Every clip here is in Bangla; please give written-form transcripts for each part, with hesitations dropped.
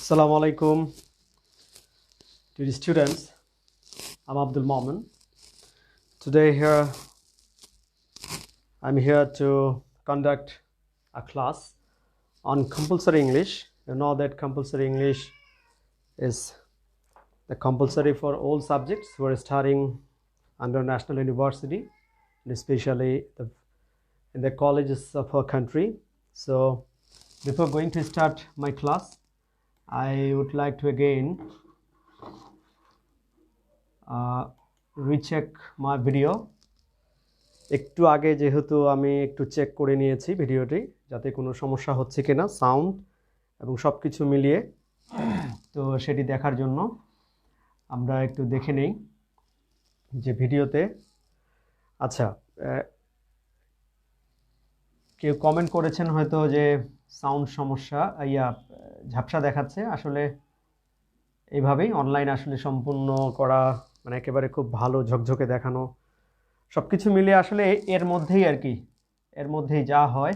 Assalamu alaikum to the students. I'm Abdul Momin. Today I'm here to conduct a class on compulsory English. You know that compulsory English is the compulsory for all subjects who are studying under national university, and especially in the colleges of our country. So before going to start my class, I would like to again recheck my video. একটু আগে যেহেতু আমি একটু চেক করে নিয়েছি ভিডিওটি যাতে কোনো সমস্যা হচ্ছে কিনা সাউন্ড এবং সবকিছু মিলিয়ে, তো সেটি দেখার জন্য আমরা একটু দেখে নেই যে ভিডিওতে আচ্ছা কেউ কমেন্ট করেছেন হয়তো যে সাউন্ড সমস্যা ঝাপসা দেখাচ্ছে। আসলে এইভাবেই অনলাইন আসলে সম্পূর্ণ করা মানে একেবারে খুব ভালো ঝকঝকে দেখানো সবকিছু মিলিয়ে আসলে এর মধ্যেই যা হয়।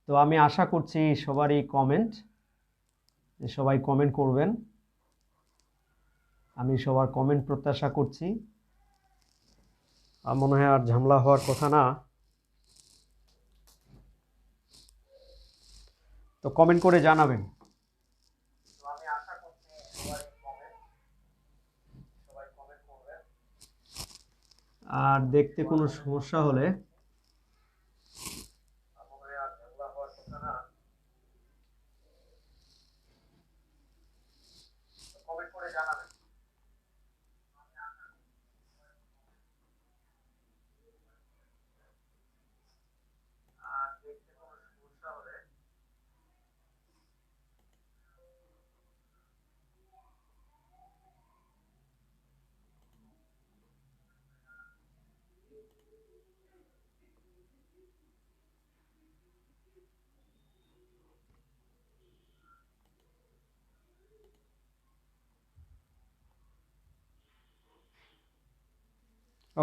তো আমি আশা করছি সবাই কমেন্ট করবেন, আমি সবার কমেন্ট প্রত্যাশা করছি। মনে হয় আর ঝামেলা হওয়ার কথা না, তো কমেন্ট করে জানাবেন। আর দেখতে কোনো সমস্যা হলে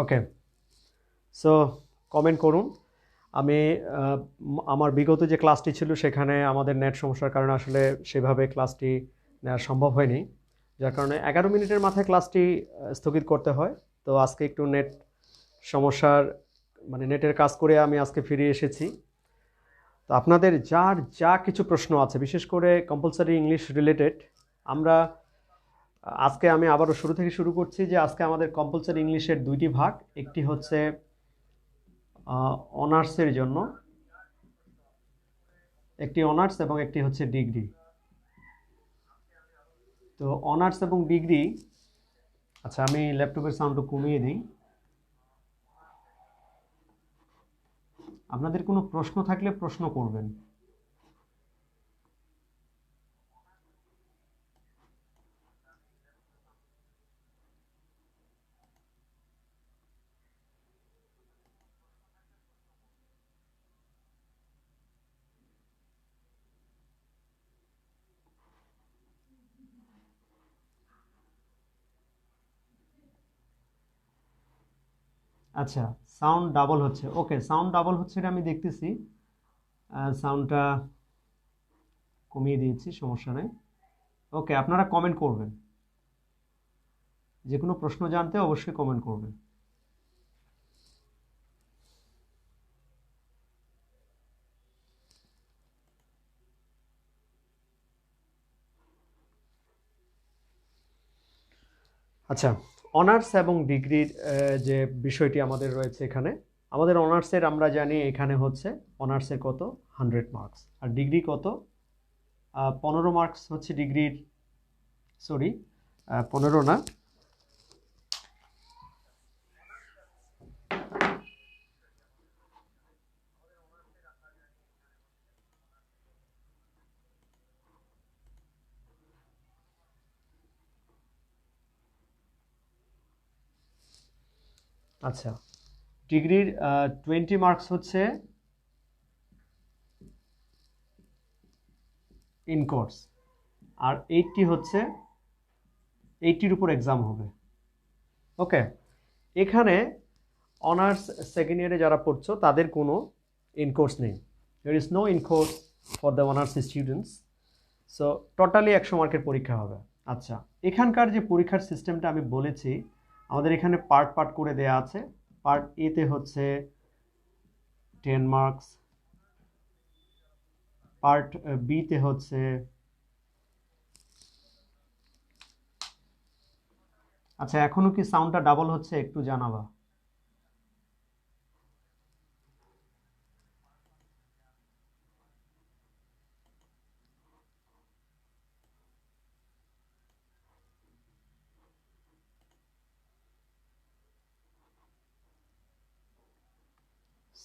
ওকে, সো কমেন্ট করুন। আমি আমার বিগত যে ক্লাসটি ছিল সেখানে আমাদের নেট সমস্যার কারণে আসলে সেভাবে ক্লাসটি নেওয়া সম্ভব হয়নি, যার কারণে 11 মিনিটের মাথায় ক্লাসটি স্থগিত করতে হয়। তো আজকে একটু নেট সমস্যার নেটের কাজ করে আমি আজকে ফিরে এসেছি। তো আপনাদের যা কিছু প্রশ্ন আছে বিশেষ করে কম্পালসারি ইংলিশ রিলেটেড, আজকে আমি আবারও শুরু থেকে শুরু করছি যে আজকে আমাদের কম্পালসারি ইংলিশের দুইটি ভাগ, একটি হচ্ছে অনার্সের জন্য, একটি অনার্স এবং একটি হচ্ছে ডিগ্রি। তো অনার্স এবং ডিগ্রি, আচ্ছা আমি ল্যাপটপের সাউন্ডটা কমিয়ে দিই। আপনাদের কোনো প্রশ্ন থাকলে প্রশ্ন করবেন। আচ্ছা, সাউন্ড ডাবল হচ্ছে। ওকে, সাউন্ড ডাবল হচ্ছে এটা আমি দেখতেছি, সাউন্ডটা কমিয়ে দিয়েছি, সমস্যা নেই। ওকে, আপনারা কমেন্ট করবেন, যে কোনো প্রশ্ন জানতে অবশ্যই কমেন্ট করবেন। আচ্ছা, অনার্স এবং ডিগ্রির যে বিষয়টি আমাদের রয়েছে এখানে, আমাদের অনার্সের আমরা জানি এখানে হচ্ছে অনার্সের কত 100 মার্কস, আর ডিগ্রি কত 15 মার্কস হচ্ছে ডিগ্রির, সরি 15 না, আচ্ছা ডিগ্রির 20 মার্কস হচ্ছে ইন কোর্স, আর 80 হচ্ছে 80-র উপর এক্সাম হবে। ওকে, এখানে অনার্স সেকেন্ড ইয়ারে যারা পড়ছো তাদের কোনো ইন কোর্স নেই, there is no in course for the honors students, so totally 100 মার্কের পরীক্ষা হবে। আচ্ছা, এখানকার যে পরীক্ষার সিস্টেমটা আমি বলেছি, আমাদের এখানে পার্ট পার্ট করে দেয়া আছে। পার্ট এতে হচ্ছে 10 মার্কস, পার্ট বিতে হচ্ছে, আচ্ছা এখনো কি সাউন্ডটা ডাবল হচ্ছে একটু জানাবা।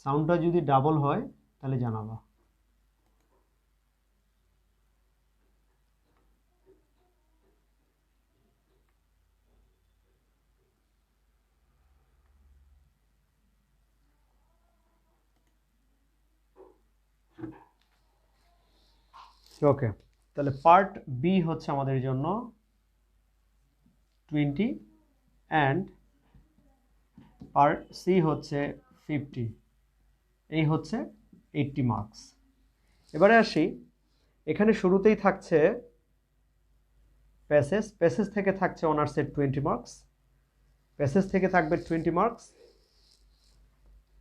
সাউন্ডটা যদি ডাবল হয় তাহলে জানাবা। ওকে, তাহলে পার্ট বি হচ্ছে আমাদের জন্য 20 অ্যান্ড পার্ট সি হচ্ছে 50, এই হচ্ছে 80 মার্কস। এবারে আসি, এখানে শুরুতেই থাকছে প্যাসেজ, প্যাসেজ থেকে থাকছে অনার্সের 20 মার্কস, প্যাসেজ থেকে থাকবে 20 মার্কস,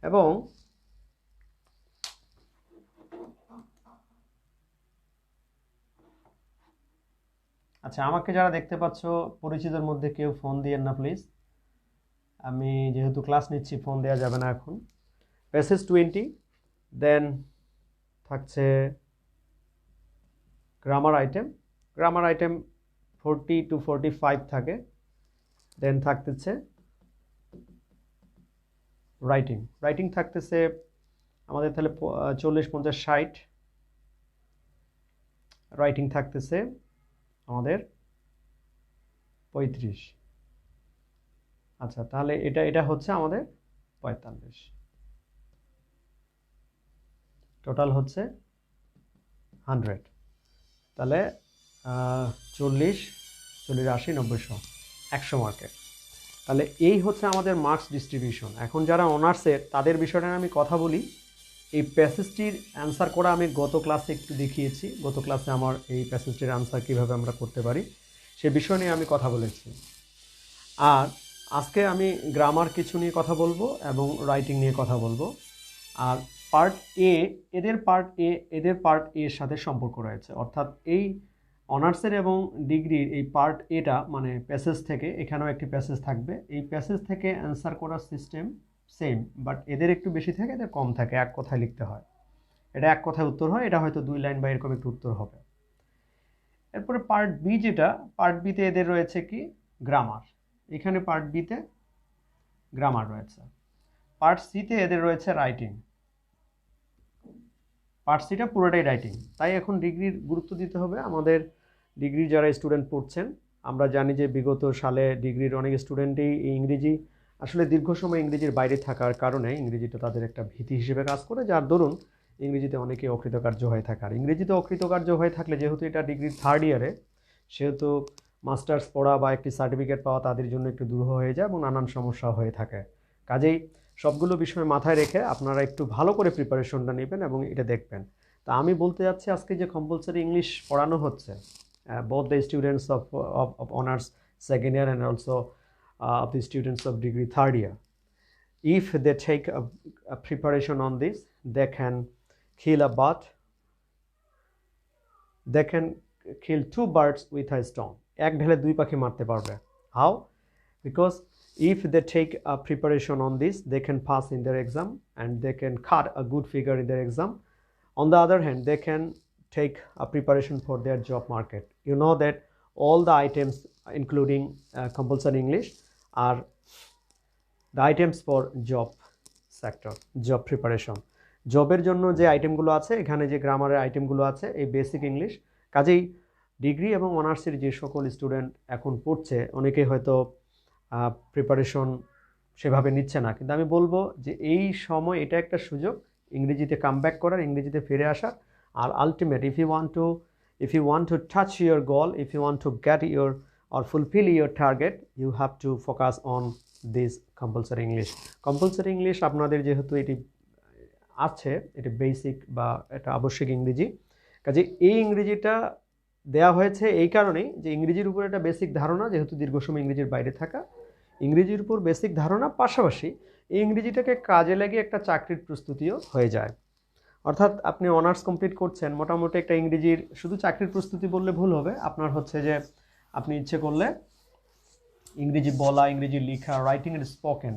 এবং আচ্ছা আমাকে যারা দেখতে পাচ্ছ পরিচিতর মধ্যে কেউ ফোন দিয়েন না প্লিজ, আমি যেহেতু ক্লাস নিচ্ছি ফোন দেওয়া যাবে না এখন। প্যাসেজ 20, দেন থাকছে grammar item, grammar item 40 to 45 থাকে, দেন থাকতেছে রাইটিং, রাইটিং থাকতেছে আমাদের তাহলে 40, 50, 60, রাইটিং থাকতেছে আমাদের 35। আচ্ছা তাহলে এটা হচ্ছে আমাদের 45, টোটাল হচ্ছে 100। তাহলে 40, 40, 80, 90, 100 মার্কের। তাহলে এই হচ্ছে আমাদের মার্কস ডিস্ট্রিবিউশন। এখন যারা অনার্সের তাদের বিষয়টা আমি কথা বলি। এই প্যাসেজটির অ্যান্সার করা আমি গত ক্লাসে একটু দেখিয়েছি, গত ক্লাসে আমার এই প্যাসেজটির অ্যান্সার কীভাবে আমরা করতে পারি সে বিষয় নিয়ে আমি কথা বলেছি। আর আজকে আমি গ্রামার কিছু নিয়ে কথা বলবো এবং রাইটিং নিয়ে কথা বলবো। আর পার্ট এ, এদের পার্ট এর সাথে সম্পর্ক রয়েছে, অর্থাৎ এই অনার্সের এবং ডিগ্রির এই পার্ট এটা মানে প্যাসেজ থেকে, এখানেও একটি প্যাসেজ থাকবে, এই প্যাসেজ থেকে অ্যান্সার করার সিস্টেম সেম, বাট এদের একটু বেশি থাকে, এদের কম থাকে, এক কথায় লিখতে হয়। এটা এক কথায় উত্তর হয়, এটা হয়তো 2 লাইন বা এরকম একটু উত্তর হবে। এরপরে পার্ট বি, যেটা পার্ট বিতে এদের রয়েছে কি গ্রামার, এখানে পার্ট বিতে গ্রামার রয়েছে। পার্ট সিতে এদের রয়েছে রাইটিং, পার্ট সিটা পুরোটাই রাইটিং। তাই এখন ডিগ্রির গুরুত্ব দিতে হবে। আমাদের ডিগ্রির যারা স্টুডেন্ট পড়ছেন, আমরা জানি যে বিগত সালে ডিগ্রির অনেক স্টুডেন্টই ইংরেজি আসলে দীর্ঘ সময় ইংরেজির বাইরে থাকার কারণে ইংরেজিটা তাদের একটা ভীতি হিসেবে কাজ করে, যার দরুন ইংরেজিতে অনেকে অকৃতকার্য হয়ে থাকে। আর ইংরেজিতে অকৃতকার্য হয়ে থাকলে, যেহেতু এটা ডিগ্রির 3rd ইয়ারে, সেহেতু মাস্টার্স পড়া বা একটি সার্টিফিকেট পাওয়া তাদের জন্য একটু দুরূহ হয়ে যায় এবং নানান সমস্যা হয়ে থাকে। কাজেই সবগুলো বিষয় মাথায় রেখে আপনারা একটু ভালো করে প্রিপারেশনটা নেবেন এবং এটা দেখবেন। তা আমি বলতে যাচ্ছি, আজকে যে কম্পালসারি ইংলিশ পড়ানো হচ্ছে, both the students of honors 2nd year and also of the students of degree 3rd year, if they take a preparation on this, they can kill a bird, they can kill 2 birds with a stone, এক ঢেলে 2 পাখি মারতে পারবে। How? Because if they take a preparation on this, they can pass in their exam and they can cut a good figure in their exam. On the other hand, they can take a preparation for their job market. You know that all the items including compulsory English are the items for job sector, job preparation. জবের জন্য যে আইটেমগুলো আছে, এখানে যে গ্রামারের আইটেমগুলো আছে, এই বেসিক ইংলিশ। কাজেই ডিগ্রি এবং অনার্সের যে সকল স্টুডেন্ট এখন পড়ছে, অনেকে হয়তো প্রিপারেশন সেভাবে নিচ্ছে না, কিন্তু আমি বলবো যে এই সময় এটা একটা সুযোগ ইংরেজিতে কামব্যাক করার, ইংরেজিতে ফিরে আসার। আর ultimate, if you want to touch your goal, if you want to get your or fulfill your target, you have to focus on this compulsory English. Compulsory English আপনাদের যেহেতু এটি আছে, এটি বেসিক বা এটা আবশ্যিক ইংরেজি, কাজে এই ইংরেজিটা দেয়া হয়েছে এই কারণেই যে ইংরেজির উপর একটা বেসিক ধারণা, যেহেতু দীর্ঘ সময় ইংরেজির বাইরে থাকা, ইংরেজির উপর বেসিক ধারণা পাশাপাশি এই ইংরেজিটাকে কাজে লাগিয়ে একটা চাকরির প্রস্তুতিও হয়ে যায়। অর্থাৎ আপনি অনার্স কমপ্লিট করছেন, মোটামুটি একটা ইংরেজির, শুধু চাকরির প্রস্তুতি বললে ভুল হবে, আপনার হচ্ছে যে আপনি ইচ্ছে করলে ইংরেজি বলা, ইংরেজি লেখা, writing and spoken,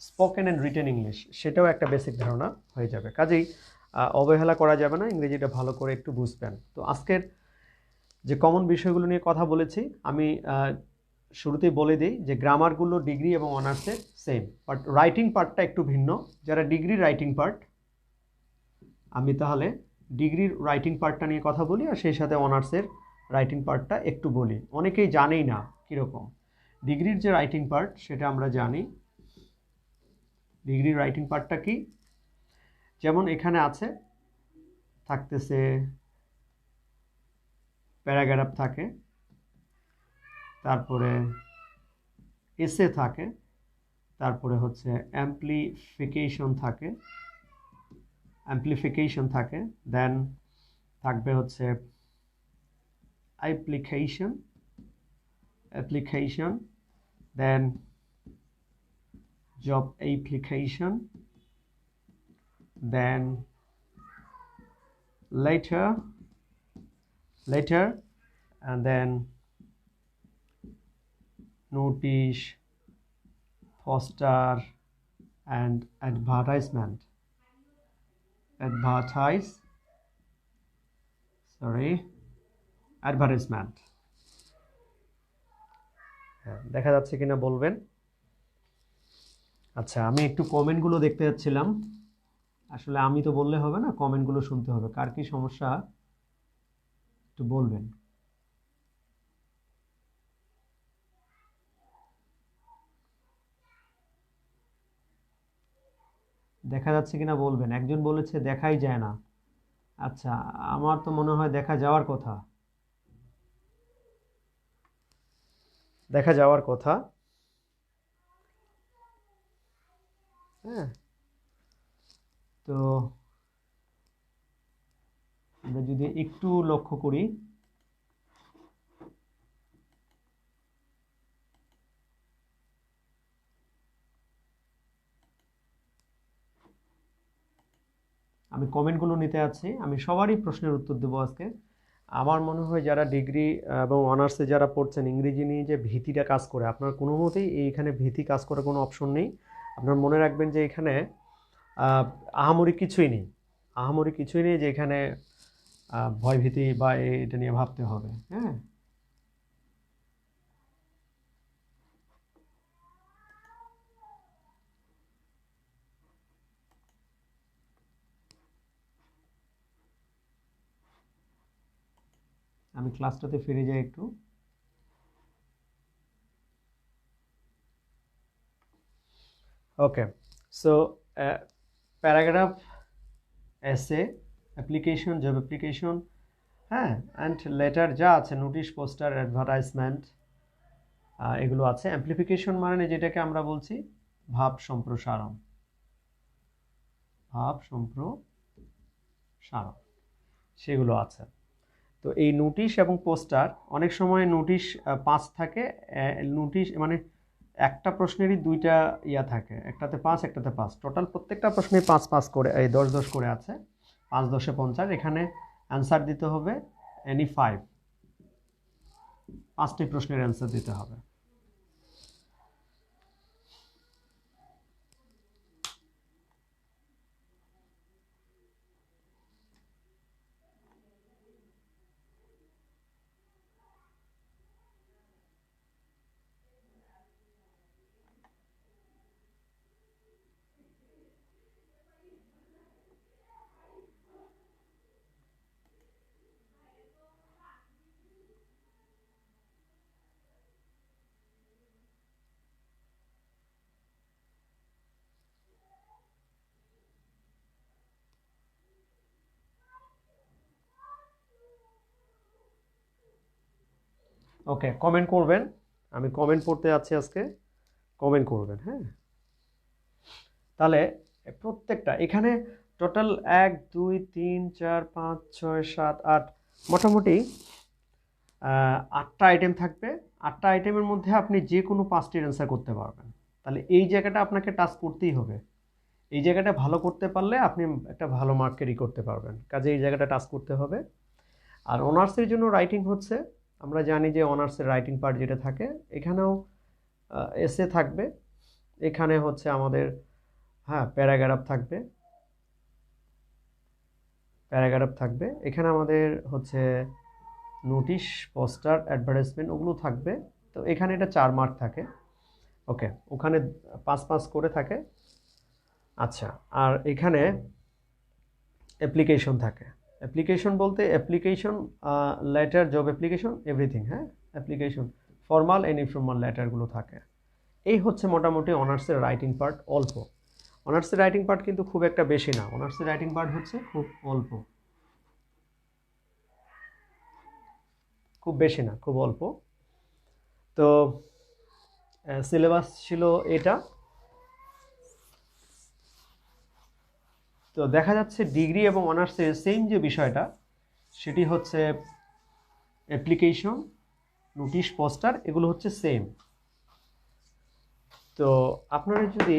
spoken and written English, সেটাও একটা বেসিক ধারণা হয়ে যাবে। কাজেই অবহেলা করা যাবে না, ইংরেজিটা ভালো করে একটু বুঝবেন। তো আজকের যে কমন বিষয়গুলো নিয়ে কথা বলেছি, আমি শুরুতেই বলে দিই যে গ্রামারগুলো ডিগ্রি এবং অনার্সের সেম, বাট রাইটিং পার্টটা একটু ভিন্ন। যারা ডিগ্রি রাইটিং পার্ট, আমি তাহলে ডিগ্রির রাইটিং পার্টটা নিয়ে কথা বলি, আর সেই সাথে অনার্সের রাইটিং পার্টটা একটু বলি। অনেকেই জানেই না কীরকম ডিগ্রির যে রাইটিং পার্ট, সেটা আমরা জানি। ডিগ্রির রাইটিং পার্টটা কি, যেমন এখানে আছে, থাকতেছে প্যারাগ্রাফ থাকে, তারপরে এসে থাকে, তারপরে হচ্ছে অ্যাম্প্লিফিকেশন থাকে, দেন থাকবে হচ্ছে application, then job application, then later, and then notice, poster, and advertisement. Advertisement. দেখা যাচ্ছে কিনা বলবেন। আচ্ছা, আমি একটু কমেন্টগুলো দেখতে যাচ্ছিলাম। আসলে আমি তো বললে হবে না, কমেন্টগুলো শুনতে হবে। কার কি সমস্যা একটু বলবেন। দেখা যাচ্ছে কিনা বলবেন। একজন বলেছে দেখাই যায় না। আচ্ছা, আমার তো মনে হয় দেখা যাওয়ার কথা। হ্যাঁ, তো আমরা যদি একটু লক্ষ্য করি, আমি কমেন্টগুলো নিতে আছি। আমি সবারই প্রশ্নের উত্তর দেবো আজকে। আমার মনে হয় যারা ডিগ্রি এবং অনার্সে যারা পড়ছেন, ইংরেজি নিয়ে যে ভীতিটা কাজ করে, আপনার কোনো মতেই এইখানে ভীতি কাজ করার কোনো অপশন নেই। আপনার মনে রাখবেন যে এখানে আহামরি কিছুই নেই যে এখানে ভয়ভীতি বা এটা নিয়ে ভাবতে হবে। হ্যাঁ, আমি ক্লাসটাতে ফিরে যাই একটু। ওকে, সো প্যারাগ্রাফ, এসে, অ্যাপ্লিকেশন, জব অ্যাপ্লিকেশন, হ্যাঁ, অ্যান্ড লেটার যা আছে, নোটিশ, পোস্টার, অ্যাডভার্টাইজমেন্ট, এগুলো আছে। অ্যাম্প্লিফিকেশন মানে যেটাকে আমরা বলছি ভাব সম্প্রসারণ, সেগুলো আছে। তো এই নোটিশ এবং পোস্টার, অনেক সময় নোটিশ 5 থাকে, নোটিশ মানে একটা প্রশ্নেরই দুইটা ইয়া থাকে, একটাতে 5, একটাতে 5, টোটাল প্রত্যেকটা প্রশ্নে 5 করে, এই 10 করে আছে, 5 10 50। এখানে অ্যান্সার দিতে হবে এনি 5টি প্রশ্নের অ্যান্সার দিতে হবে। ওকে, কমেন্ট করবেন। আমি কমেন্ট পড়তে যাচ্ছি আজকে, কমেন্ট করবেন। হ্যাঁ, তাহলে প্রত্যেকটা এখানে টোটাল 1 2 3 4 5 6 7 8, মোটামুটি 8টা আইটেম থাকবে, 8টা আইটেমের মধ্যে আপনি যে কোনো 5টির অ্যান্সার করতে পারবেন। তাহলে এই জায়গাটা আপনাকে টাচ করতেই হবে। এই জায়গাটা ভালো করতে পারলে আপনি একটা ভালো মার্কেরই করতে পারবেন, কাজে এই জায়গাটা টাচ করতে হবে। আর অনার্সের জন্য রাইটিং হচ্ছে, আমরা জানি যে অনার্সের রাইটিং পার্ট যেটা থাকে, এখানেও এসে থাকবে, এখানে হচ্ছে আমাদের প্যারাগ্রাফ থাকবে, এখানে আমাদের হচ্ছে নোটিশ, পোস্টার, অ্যাডভার্টাইজমেন্ট ওগুলো থাকবে। তো এখানে এটা 4 মার্ক থাকে, ওকে, ওখানে 5 করে থাকে। আচ্ছা, আর এখানে অ্যাপ্লিকেশন থাকে। অ্যাপ্লিকেশন বলতে application letter, job application, everything, application, formal and informal লেটারগুলো থাকে। এই হচ্ছে মোটামুটি অনার্সের রাইটিং পার্ট। অল্প, অনার্সের রাইটিং পার্ট কিন্তু খুব একটা বেশি না, অনার্সের রাইটিং পার্ট হচ্ছে খুব অল্প, খুব বেশি না, খুব অল্প। তো সিলেবাস ছিল এটা। তো দেখা যাচ্ছে ডিগ্রি এবং অনার্সের সেম যে বিষয়টা, সেটি হচ্ছে অ্যাপ্লিকেশন, নোটিশ, পোস্টার, এগুলো হচ্ছে সেম। তো আপনারা যদি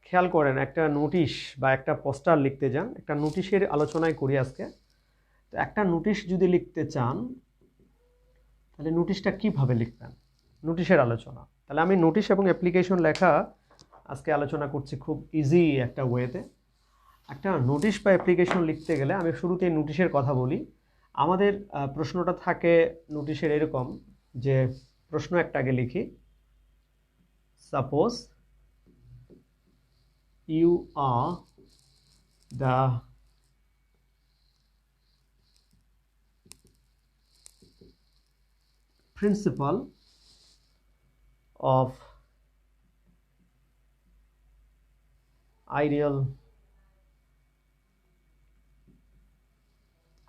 খেয়াল করেন, একটা নোটিশ বা একটা পোস্টার লিখতে যান, একটা নোটিশের আলোচনায় করি আজকে। তো একটা নোটিশ যদি লিখতে চান, তাহলে নোটিশটা কিভাবে লিখবেন, নোটিশের আলোচনা। তাহলে আমি নোটিশ এবং অ্যাপ্লিকেশন লেখা আজকে আলোচনা করছি খুব ইজি একটা ওয়েতে। একটা নোটিশ বা অ্যাপ্লিকেশন লিখতে গেলে আমি শুরুতে নোটিশের কথা বলি। আমাদের প্রশ্নটা থাকে নোটিশের এরকম, যে প্রশ্ন একটা আগে লিখি, suppose you are the principal of Ideal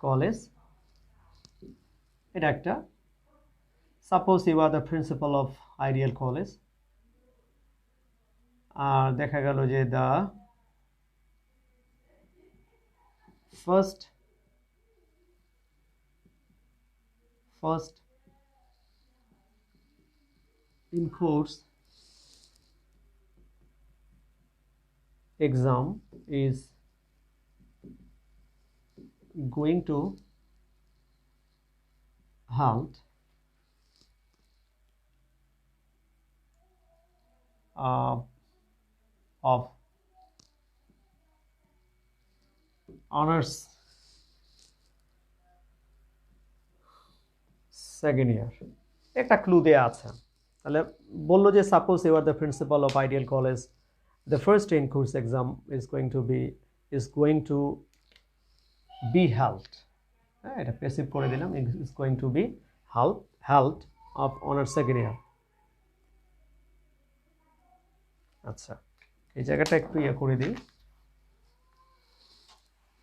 College, এটা একটা। Suppose you are the principal of Ideal College, আর দেখা গেল যে the first in course exam is going to held of honors second year, একটা ক্লু দেয়া আছে। তাহলে বললো যে suppose you are the principal of Ideal College, the first in course exam is going to be held, এটা প্যাসিভ করে দিলাম, is going to be held of honor second year। আচ্ছা, এই জায়গাটা একটু করে দিই,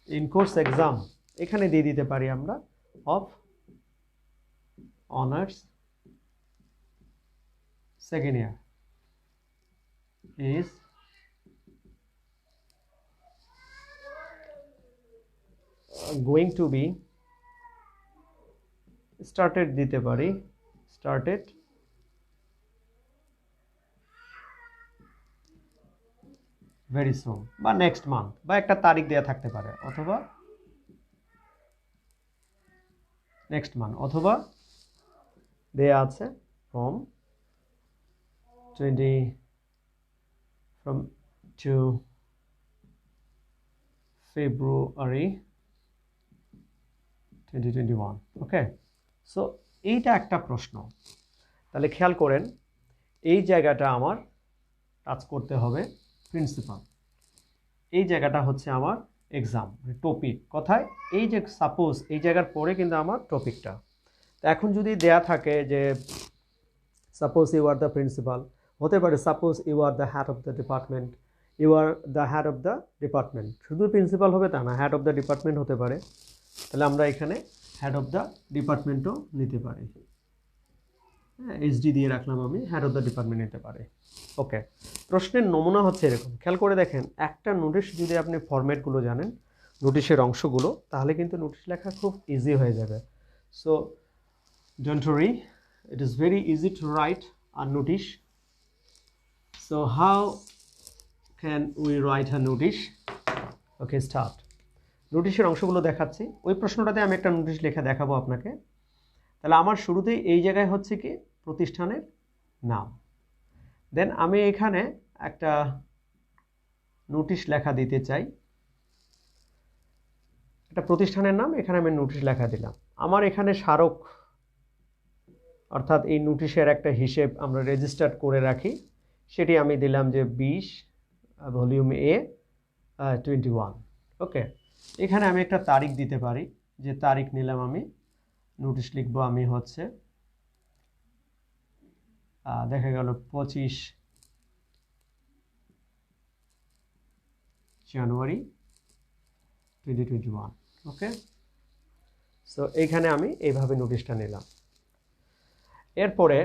in course exam এখানে দিয়ে দিতে পারি আমরা of honors second year is going to be started দিতে পারি, started very soon বা next month, বা একটা তারিখ দেয়া থাকতে পারে, অথবা next month, অথবা দেয়া আছে from to February 2021। Okay, so এইটা একটা প্রশ্ন। তাহলে খেয়াল করেন, এই জায়গাটা আমার টাচ করতে হবে প্রিন্সিপাল, এই জায়গাটা হচ্ছে আমার এক্সাম, টপিক কোথায়, এই যে সাপোজ এই জায়গার পরে কিন্তু আমার টপিকটা। তো এখন যদি দেয়া থাকে যে suppose you are the principal, হতে পারে suppose you are the head of the department, you are the head of the department, শুধু প্রিন্সিপাল হবে তা না, হেড অফ দ্য ডিপার্টমেন্ট হতে পারে। তাহলে আমরা এখানে হেড অফ দ্য ডিপার্টমেন্টও নিতে পারি, এইচডি দিয়ে রাখলাম আমি, হেড অফ দ্য ডিপার্টমেন্ট নিতে পারি। ওকে, প্রশ্নের নমুনা হচ্ছে এরকম, খেয়াল করে দেখেন, একটা নোটিশ যদি আপনি ফরম্যাটগুলো জানেন, নোটিশের অংশগুলো, তাহলে কিন্তু নোটিশ লেখা খুব ইজি হয়ে যাবে। So Don't worry, it is very easy to write a notice. So how can we write a notice? Okay, start. নোটিশের অংশগুলো দেখাচ্ছি, ওই প্রশ্নটাতে আমি একটা নোটিশ লেখা দেখাবো আপনাকে। তাহলে আমার শুরুতেই এই জায়গায় হচ্ছে কি প্রতিষ্ঠানের নাম, দেন আমি এখানে একটা নোটিশ লেখা দিতে চাই, একটা প্রতিষ্ঠানের নাম, এখানে আমি নোটিশ লেখা দিলাম। আমার এখানে স্মারক অর্থাৎ এই নোটিশের একটা হিসেব আমরা রেজিস্টার্ড করে রাখি, সেটি আমি দিলাম যে 20 ভলিউম A 21। ওকে, এখানে আমি একটা তারিখ দিতে পারি, যে তারিখ নিলাম আমি, নোটিশ লিখবো আমি হচ্ছে দেখা গেল 25 জানুয়ারি 2021। ওকে, সো এইখানে আমি এইভাবে নোটিশটা নিলাম। এরপরে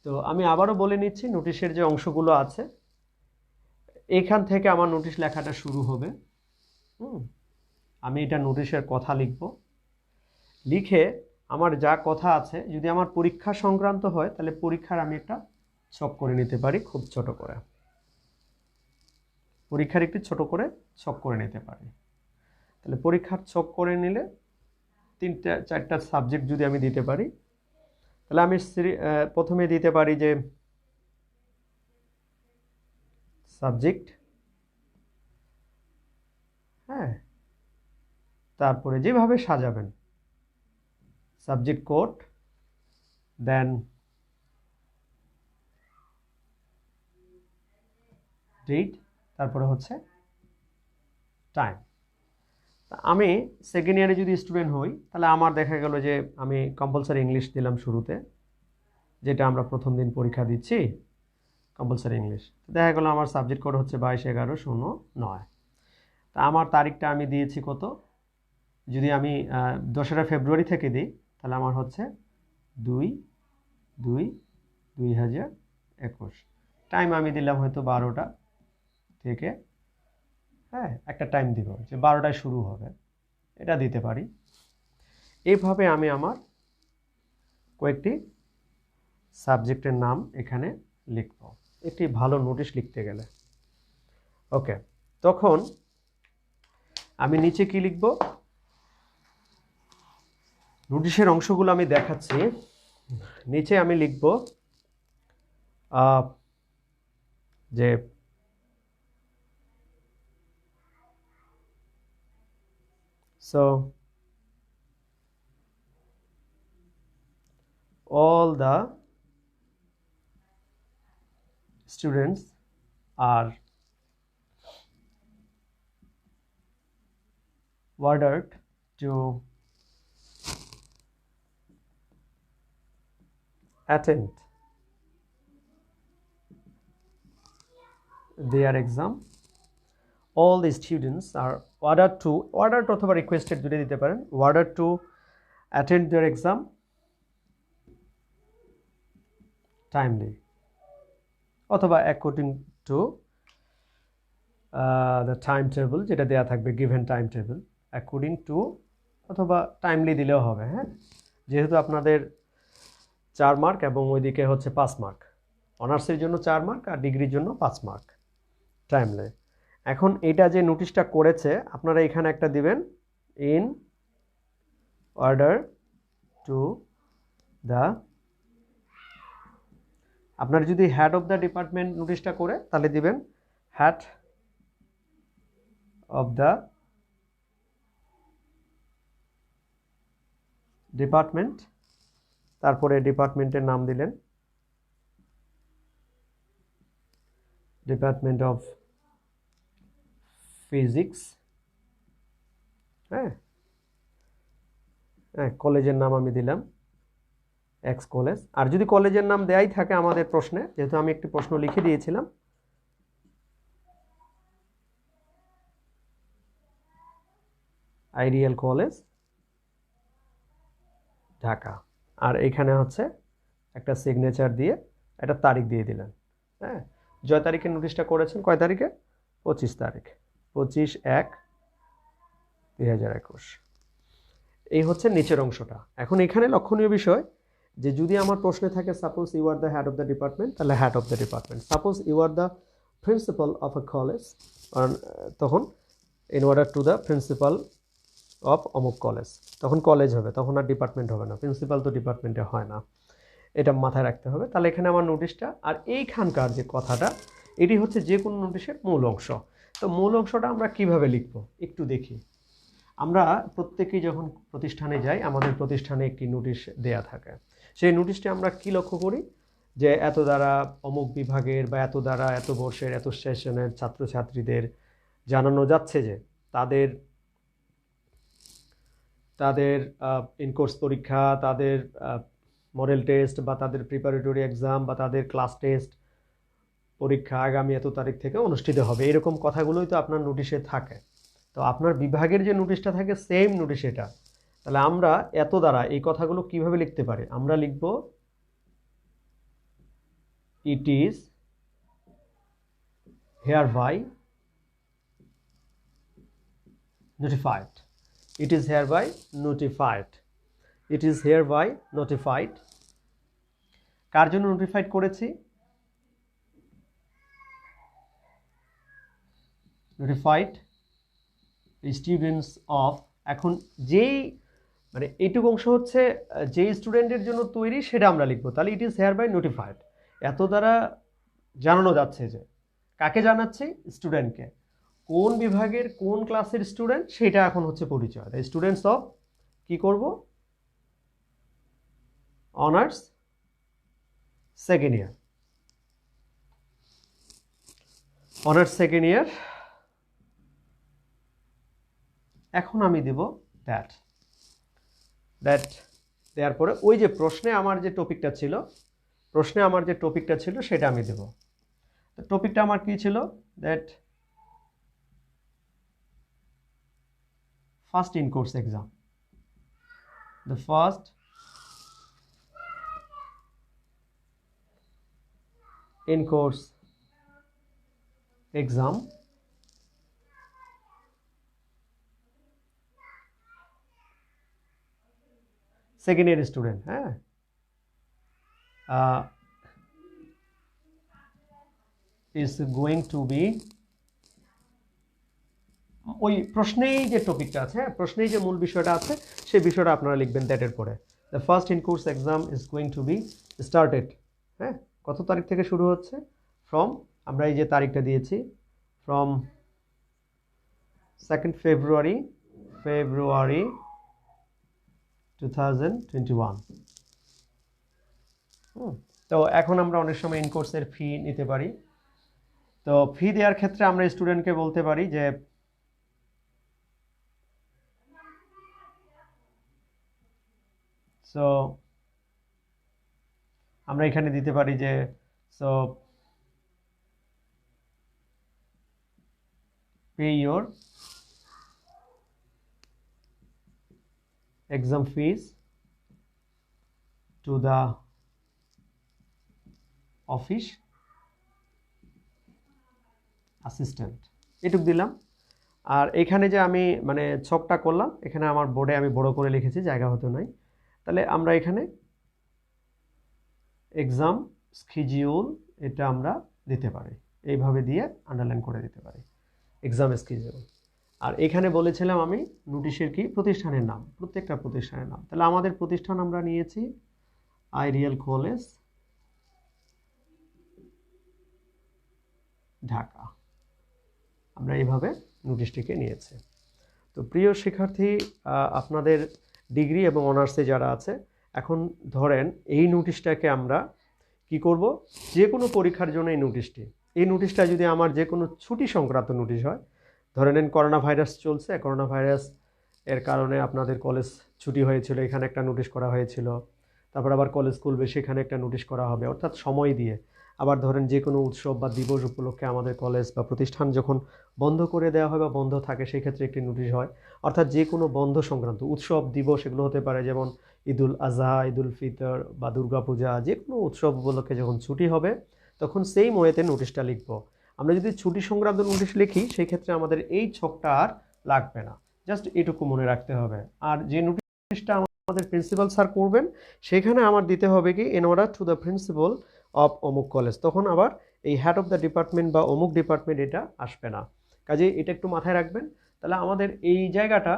তো আমি আবারও বলে নিচ্ছি, নোটিশের যে অংশগুলো আছে এইখান থেকে আমার নোটিশ লেখাটা শুরু হবে। আমি এটা নোটিশের কথা লিখব, লিখে আমার যা কথা আছে যদি আমার পরীক্ষা সংক্রান্ত হয় তাহলে পরীক্ষার আমি একটা ছক করে নিতে পারি, খুব ছোট করে পরীক্ষার একটু ছোট করে ছক করে নিতে পারি। তাহলে পরীক্ষার ছক করে নিলে 3-4টা সাবজেক্ট যদি আমি দিতে পারি, তাহলে আমি প্রথমে দিতে পারি যে সাবজেক্ট, হ্যাঁ, তারপরে যেভাবে সাজাবেন সাবজেক্ট কোড, দেন ডেট, তারপরে হচ্ছে টাইম। আমি সেকেন্ড ইয়ারে যদি স্টুডেন্ট হই তাহলে আমার দেখা গেল যে আমি কম্পালসারি ইংলিশ দিলাম শুরুতে, যেটা আমরা প্রথম দিন পরীক্ষা দিচ্ছি কম্পালসারি ইংলিশ। দেখা গেল আমার সাবজেক্ট কোড হচ্ছে 22-11-09। তা আমার তারিখটা আমি দিয়েছি কত, যদি আমি 2রা ফেব্রুয়ারি থেকে দিই তাহলে আমার হচ্ছে 2/2/2021। টাইম আমি দিলাম হয়তো 12টা থেকে, হ্যাঁ, একটা টাইম দিব যে 12টায় শুরু হবে, এটা দিতে পারি। এইভাবে আমি আমার কয়েকটি সাবজেক্টের নাম এখানে লিখব একটি ভালো নোটিশ লিখতে গেলে। ওকে, তখন আমি নিচে কি লিখব, নোটিশের অংশগুলো আমি দেখাচ্ছি। নিচে আমি লিখব যে so all the students are ordered to attend their exam. All the students are ordered অথবা requested দুটো দিতে পারেন, ordered to attend their exam timely, অথবা according to the timetable, যেটা দেয়া থাকবে given timetable, according to অথবা টাইমলি দিলেও হবে। হ্যাঁ, যেহেতু আপনাদের 4 মার্ক এবং ওইদিকে হচ্ছে 5 মার্ক, অনার্সের জন্য 4 মার্ক আর ডিগ্রির জন্য 5 মার্ক টাইমলি। এখন এটা যে নোটিশটা করেছে আপনারা এখানে একটা দিবেন, ইন অর্ডার টু দ্য, আপনার যদি হেড অফ দ্য ডিপার্টমেন্ট নোটিশটা করে তাহলে দিবেন হেড অফ দ্য ডিপার্টমেন্ট, তারপরে ডিপার্টমেন্টের নাম দিলেন ডিপার্টমেন্ট অফ ফিজিক্স, হ্যাঁ, কলেজের নাম আমি দিলাম এক্স কলেজ। আর যদি কলেজের নাম দেয়াই থাকে আমাদের প্রশ্নে, যেহেতু আমি একটি প্রশ্ন লিখে দিয়েছিলাম, আইডিয়াল কলেজ ঢাকা, আর এখানে হচ্ছে একটা সিগনেচার দিয়ে একটা তারিখ দিয়ে দিলেন। হ্যাঁ, জয় তারিখে নোটিশটা করেছেন কয় তারিখে, 25 তারিখ, 25/1/2021। এই হচ্ছে নিচের অংশটা। এখন এখানে লক্ষণীয় বিষয়, যে যদি আমার প্রশ্নে থাকে suppose you are the head of the department, তাহলে head of the department. Suppose you are the principal of a college, তখন in order to the principal of অমুক কলেজ, তখন কলেজ হবে, তখন আর ডিপার্টমেন্ট হবে না, প্রিন্সিপাল তো ডিপার্টমেন্টে হয় না, এটা মাথায় রাখতে হবে। তাহলে এখানে আমার নোটিশটা আর এইখানকার যে কথাটা, এটি হচ্ছে যে কোনো নোটিশের মূল অংশ। তো মূল অংশটা আমরা কিভাবে লিখব একটু দেখি। আমরা প্রত্যেকেই যখন প্রতিষ্ঠানে যাই, আমাদের প্রতিষ্ঠানে একটি নোটিশ দেয়া থাকে। সেই নোটিশটি আমরা কি লক্ষ্য করি, যে এত দ্বারা অমুক বিভাগের বা এত দ্বারা এত বর্ষের এত সেশনের ছাত্রছাত্রীদের জানানো যাচ্ছে যে তাদের ইনকোর্স পরীক্ষা, তাদের মডেল টেস্ট বা তাদের প্রিপারেটরি এক্সাম বা তাদের ক্লাস টেস্ট পরীক্ষা আগামী এত তারিখ থেকে অনুষ্ঠিত হবে। এরকম কথাগুলোই তো আপনার নোটিশে থাকে। তো আপনার বিভাগের যে নোটিশটা থাকে সেম নোটিশ এটা। তাহলে আমরা এত দ্বারা এই কথাগুলো কিভাবে লিখতে পারি, আমরা লিখব it is hereby notified. It is hereby notified. It is hereby notified. কার জন্য নোটিফাইড করেছি? নোটিফাইড স্টুডেন্টস অফ, এখন যেই মানে এইটুকু অংশ হচ্ছে যে স্টুডেন্টের জন্য তৈরি সেটা আমরা লিখবো। তাহলে ইট ইজ hereby notified, এত দ্বারা জানানো যাচ্ছে যে, কাকে জানাচ্ছি? স্টুডেন্টকে। কোন বিভাগের কোন ক্লাসের স্টুডেন্ট সেটা এখন হচ্ছে পরিচয়। দ্য স্টুডেন্টস অফ কি করব? Honours second year, honours second year. এখন আমি দেব দ্যাট দেওয়ার পরে ওই যে প্রশ্নে আমার যে টপিকটা ছিল সেটা আমি দেব। তো টপিকটা আমার কি ছিল? That first in course exam, the first in course exam second year student, হ্যাঁ, is going to be, ওই প্রশ্নেই যে টপিকটা আছে, হ্যাঁ, প্রশ্নেই যে মূল বিষয়টা আছে সেই বিষয়টা আপনারা লিখবেন দ্যাটের পরে। The first in course exam is going to B started, হ্যাঁ, কত তারিখ থেকে শুরু হচ্ছে? ফ্রম, আমরা এই যে তারিখটা দিয়েছি, ফ্রম 2nd February 2021। তো এখন আমরা অনেক সময় ইন কোর্সের ফি নিতে পারি। তো ফি দেওয়ার ক্ষেত্রে আমরা স্টুডেন্টকে বলতে পারি যে সো আমরা এখানে দিতে পারি যে so pay your exam fees to the office assistant, এটুক দিলাম। আর এখানে যে আমি মানে ছকটা করলাম, এখানে আমার বোর্ডে আমি বড় করে লিখেছি, জায়গা হতো নাই। তাহলে আমরা এখানে এক্সাম স্কিডিউল এটা আমরা দিতে পারি, এইভাবে দিয়ে আন্ডারলাইন করে দিতে পারি এক্সাম স্কিডিউল। আর এখানে বলেছিলাম আমি নোটিশের কি প্রতিষ্ঠানের নাম, প্রত্যেকটা প্রতিষ্ঠানের নাম। তাহলে আমাদের প্রতিষ্ঠান আমরা নিয়েছি আইডিয়াল কলেজ ঢাকা, আমরা এইভাবে নোটিশটিকে নিয়েছি। তো প্রিয় শিক্ষার্থী, আপনাদের ডিগ্রি এবং অনার্সে যারা আছে, এখন ধরেন এই নোটিশটাকে আমরা কি করব? যে কোনো পরীক্ষার জন্য এই নোটিশটা যদি আমার যে কোনো ছুটি সংক্রান্ত নোটিশ হয়, ধরে নেন করোনা ভাইরাস চলছে, করোনা ভাইরাস এর কারণে আপনাদের কলেজ ছুটি হয়েছিল, এখানে একটা নোটিশ করা হয়েছিল, তারপর আবার কলেজ খুলবে, সেখানে একটা নোটিশ করা হবে, অর্থাৎ সময় দিয়ে। আবার ধরেন যে কোনো উৎসব বা দিবস উপলক্ষে আমাদের কলেজ বা প্রতিষ্ঠান যখন বন্ধ করে দেওয়া হয় বা বন্ধ থাকে, সেই ক্ষেত্রে একটি নোটিশ হয়। অর্থাৎ যে কোনো বন্ধ সংক্রান্ত উৎসব দিবস এগুলো হতে পারে, যেমন ঈদুল আজহা, ঈদুল ফিতর বা দুর্গাপূজা, যে কোনো উৎসব উপলক্ষে যখন ছুটি হবে তখন সেই ময়েতে নোটিশটা লিখব। আমরা যদি ছুটি সংক্রান্ত নোটিশ লিখি সেই ক্ষেত্রে আমাদের এই ছকটা আর লাগবে না, জাস্ট এটুকু মনে রাখতে হবে। আর যে নোটিশটা আমাদের প্রিন্সিপাল স্যার করবেন, সেখানে আমার দিতে হবে কি in order to the principal of অমুক কলেজ, তখন আবার এই হেড অফ দ্য ডিপার্টমেন্ট বা অমুক ডিপার্টমেন্ট এটা আসবে না। কাজেই এটা একটু মাথায় রাখবেন। তাহলে আমাদের এই জায়গাটা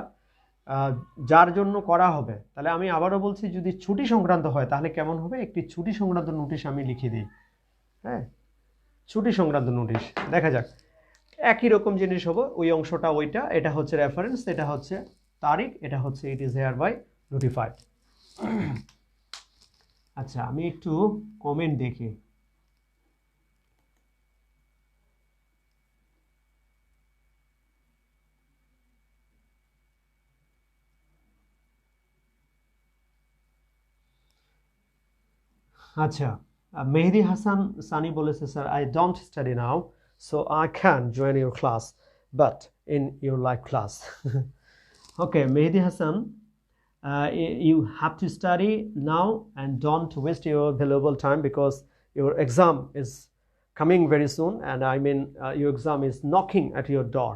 যার জন্য করা হবে, তাহলে আমি আবারও বলছি যদি ছুটি সংক্রান্ত হয় তাহলে কেমন হবে, একটি ছুটি সংক্রান্ত নোটিশ আমি লিখে দিই। হ্যাঁ, ছুটি সংক্রান্ত নোটিশ, দেখা যাক একই রকম জিনিস হবে, ওই অংশটা ওইটা, এটা হচ্ছে রেফারেন্স, এটা হচ্ছে তারিখ, এটা হচ্ছে it is hereby notified. আচ্ছা, আমি একটু কমেন্ট দেখি। আচ্ছা, মেহেদি হাসান সানি বলেছে sir I don't study now so I can join your class but in your live class. Okay Mehedi Hasan, you have to study now and don't waste your valuable time because your exam is coming very soon, and I mean your exam is knocking at your door,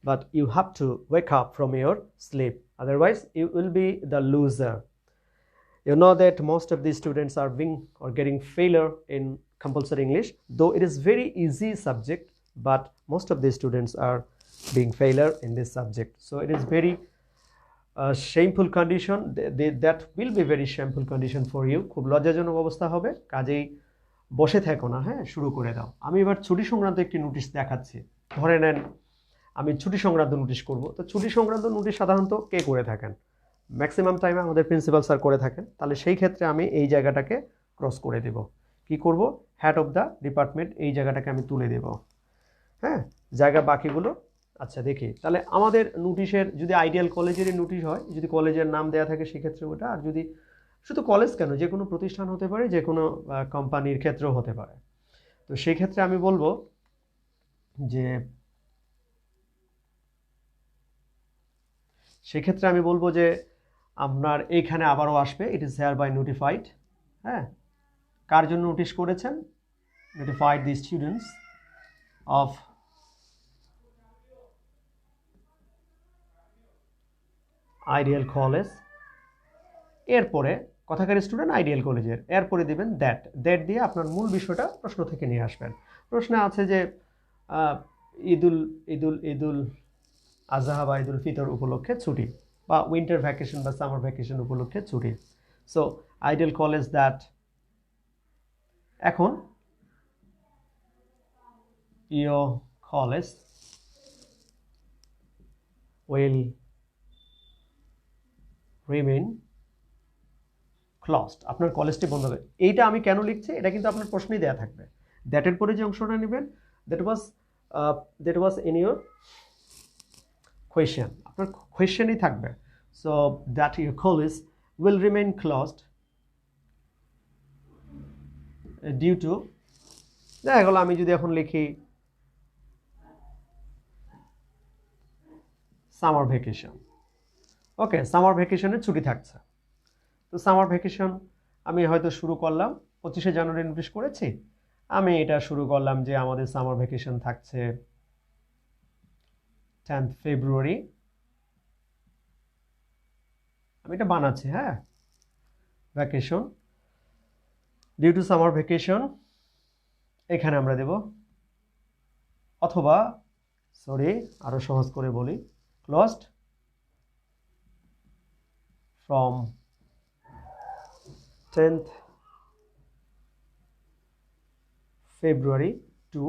but you have to wake up from your sleep, otherwise you will be the loser. You know that most of these students are being or getting failure in compulsory English, though it is very easy subject, but most of these students are being failure in this subject, so it is very shameful condition, that will be very shameful condition for you, খুব লজ্জাজনক অবস্থা হবে। কাজেই বসে থেকো না, হ্যাঁ, শুরু করে দাও। আমি এবার ছুটি সংক্রান্ত একটি নোটিশ দেখাচ্ছি। ধরে নেন আমি ছুটি সংক্রান্ত নোটিশ করব, তো ছুটি সংক্রান্ত নোটিশ সাধারণত কে করে থাকেন, ম্যাক্সিমাম টাইমে আমাদের প্রিন্সিপাল স্যার করে থাকেন। তাহলে সেই ক্ষেত্রে আমি এই জায়গাটাকে ক্রস করে দেব, কি করব, হেড অফ দ্য ডিপার্টমেন্ট এই জায়গাটাকে আমি তুলে দেব। হ্যাঁ, জায়গা বাকিগুলো আচ্ছা দেখি। তাহলে আমাদের নোটিশের যদি আইডিয়াল কলেজেরই নোটিশ হয়, যদি কলেজের নাম দেওয়া থাকে সেক্ষেত্রে ওটা, আর যদি শুধু কলেজ কেন যে কোনো প্রতিষ্ঠান হতে পারে, যে কোনো কোম্পানির ক্ষেত্রেও হতে পারে, তো সেই ক্ষেত্রে আমি বলবো যে আপনার এইখানে আবারও আসবে it is hereby notified. হ্যাঁ, কার জন্য নোটিশ করেছেন, notified the students of Ideal College, এরপরে কথাকার স্টুডেন্ট আইডিয়াল কলেজের, এরপরে দিবেন দ্যাট দিয়ে আপনার মূল বিষয়টা প্রশ্ন থেকে নিয়ে আসবেন। প্রশ্নে আছে যে ঈদুল আজহা বা ঈদুল ফিতর উপলক্ষে ছুটি, বা উইন্টার ভ্যাকেশন বা সামার ভ্যাকেশন উপলক্ষে ছুটি। সো আইডিয়াল কলেজ দ্যাট, এখন your college will remain closed, আপনার কলেজটি বন্ধ হবে। এইটা আমি কেন লিখছি, এটা কিন্তু আপনার প্রশ্নেই দেয়া থাকবে। দ্যাটের পরে যে অংশটা নেবেন, that was in your question, আপনার কোয়েশ্চেনই থাকবে। So that your college will remain closed due to, দেখা গেল আমি যদি এখন লিখি সামার ভ্যাকেশন। ওকে, সামার ভ্যাকেশনে ছুটি থাকছে, তো সামার ভ্যাকেশন আমি হয়তো শুরু করলাম 25শে জানুয়ারি নোটিশ করেছি, আমি এটা শুরু করলাম যে আমাদের সামার ভ্যাকেশন থাকছে 10th ফেব্রুয়ারি, আমি এটা বানাচ্ছি। হ্যাঁ, vacation due to summer vacation, এখানে আমরা দেব, অথবা সরি আরো সহজ করে বলি, closed from 10th February two,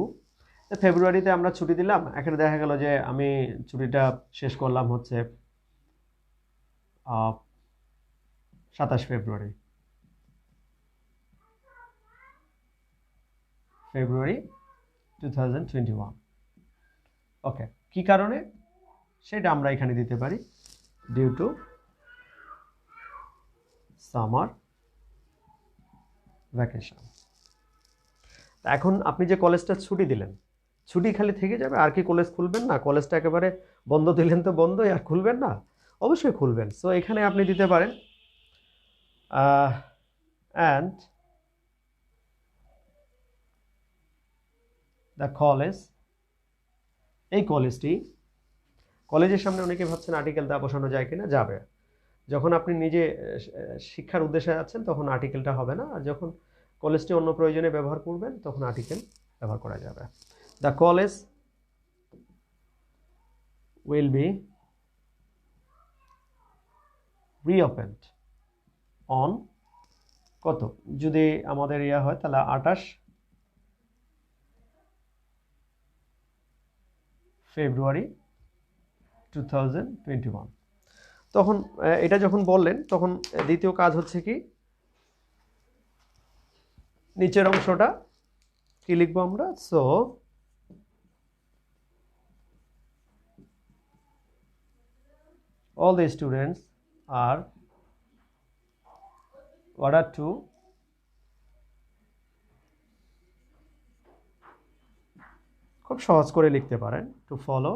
ফেব্রুয়ারিতে আমরা ছুটি দিলাম, এখানে দেখা গেল যে আমি ছুটিটা শেষ করলাম হচ্ছে 27 ফেব্রুয়ারি 2021। ওকে, কি কারণে সেটা আমরা এখানে দিতে পারি, ডিউ টু সামার ভ্যাকেশন। এখন আপনি যে কলেজটা ছুটি দিলেন, ছুটি খালি থেকে যাবে, আর কি কলেজ খুলবেন না? কলেজটা একেবারে বন্ধ দিলেন তো বন্ধই, আর খুলবেন না? অবশ্যই খুলবেন। সো এখানে আপনি দিতে পারেন অ্যান্ড দ্য কলেজ, এই কলেজটি, কলেজের সামনে অনেকে ভাবছেন আর্টিকেল দা বসানো যায় কিনা, যাবে। যখন আপনি নিজে শিক্ষার উদ্দেশ্যে আছেন তখন আর্টিকেলটা হবে না, আর যখন কলেজটি অন্য প্রয়োজনে ব্যবহার করবেন তখন আর্টিকেল ব্যবহার করা যাবে। The college will be reopened on কত, যদি আমাদের ইয়া হয় তাহলে 28 ফেব্রুয়ারি 2021। তখন এটা যখন বললেন তখন দ্বিতীয় কাজ হচ্ছে কি, নিচের অংশটা কি লিখবো আমরা, so all the students are ordered to খুব সহজ করে লিখতে পারেন, to follow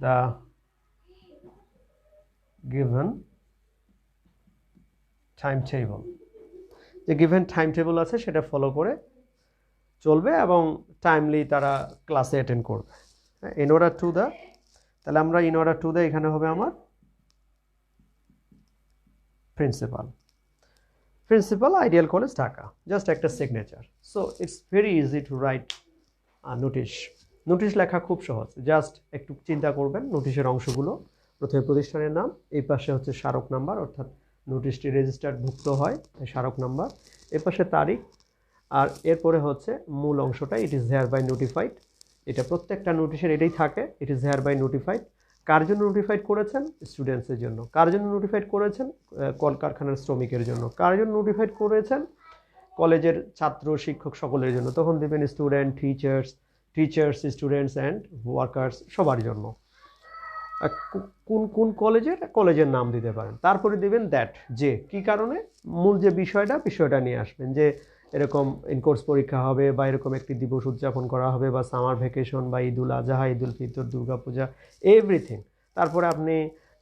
the given timetable। যে given timetable আছে সেটা ফলো করে চলবে এবং টাইমলি তারা ক্লাসে অ্যাটেন্ড করবে। in order to the, তাহলে আমরা in order to the এখানে হবে আমার principal Ideal College Dhaka, just একটা signature. So it's very easy to write notice লেখা খুব সহজ, জাস্ট একটু চিন্তা করবেন নোটিশের অংশগুলো। প্রথমে প্রতিষ্ঠানের নাম, এই পাশে হচ্ছে স্মারক নাম্বার, অর্থাৎ নোটিশটি রেজিস্টার্ড ভুক্ত হয় স্মারক নাম্বার, এর পাশে তারিখ, আর এরপরে হচ্ছে মূল অংশটা, it is hereby notified. এটা প্রত্যেকটা নোটিশের এটাই থাকে, it is hereby notified. কার জন্য নোটিফাইড করেছেন? স্টুডেন্টসের জন্য। কার জন্য নোটিফাইড করেছেন? কলকারখানার শ্রমিকের জন্য। কার জন্য নোটিফাইড করেছেন? কলেজের ছাত্র শিক্ষক সকলের জন্য। তখন দেবেন student, teachers, students and workers, সবার জন্য। কোন কলেজের নাম দিতে পারেন। তারপরে দেবেন দ্যাট, যে কি কারণে, মূল যে বিষয়টা নিয়ে আসবেন, যে এরকম ইনকোর্স পরীক্ষা হবে বা এরকম একটি দিবস উদযাপন করা হবে বা সামার ভ্যাকেশন বা ঈদুল আজহা, ঈদুল ফিতর, দুর্গাপূজা, এভরিথিং। তারপরে আপনি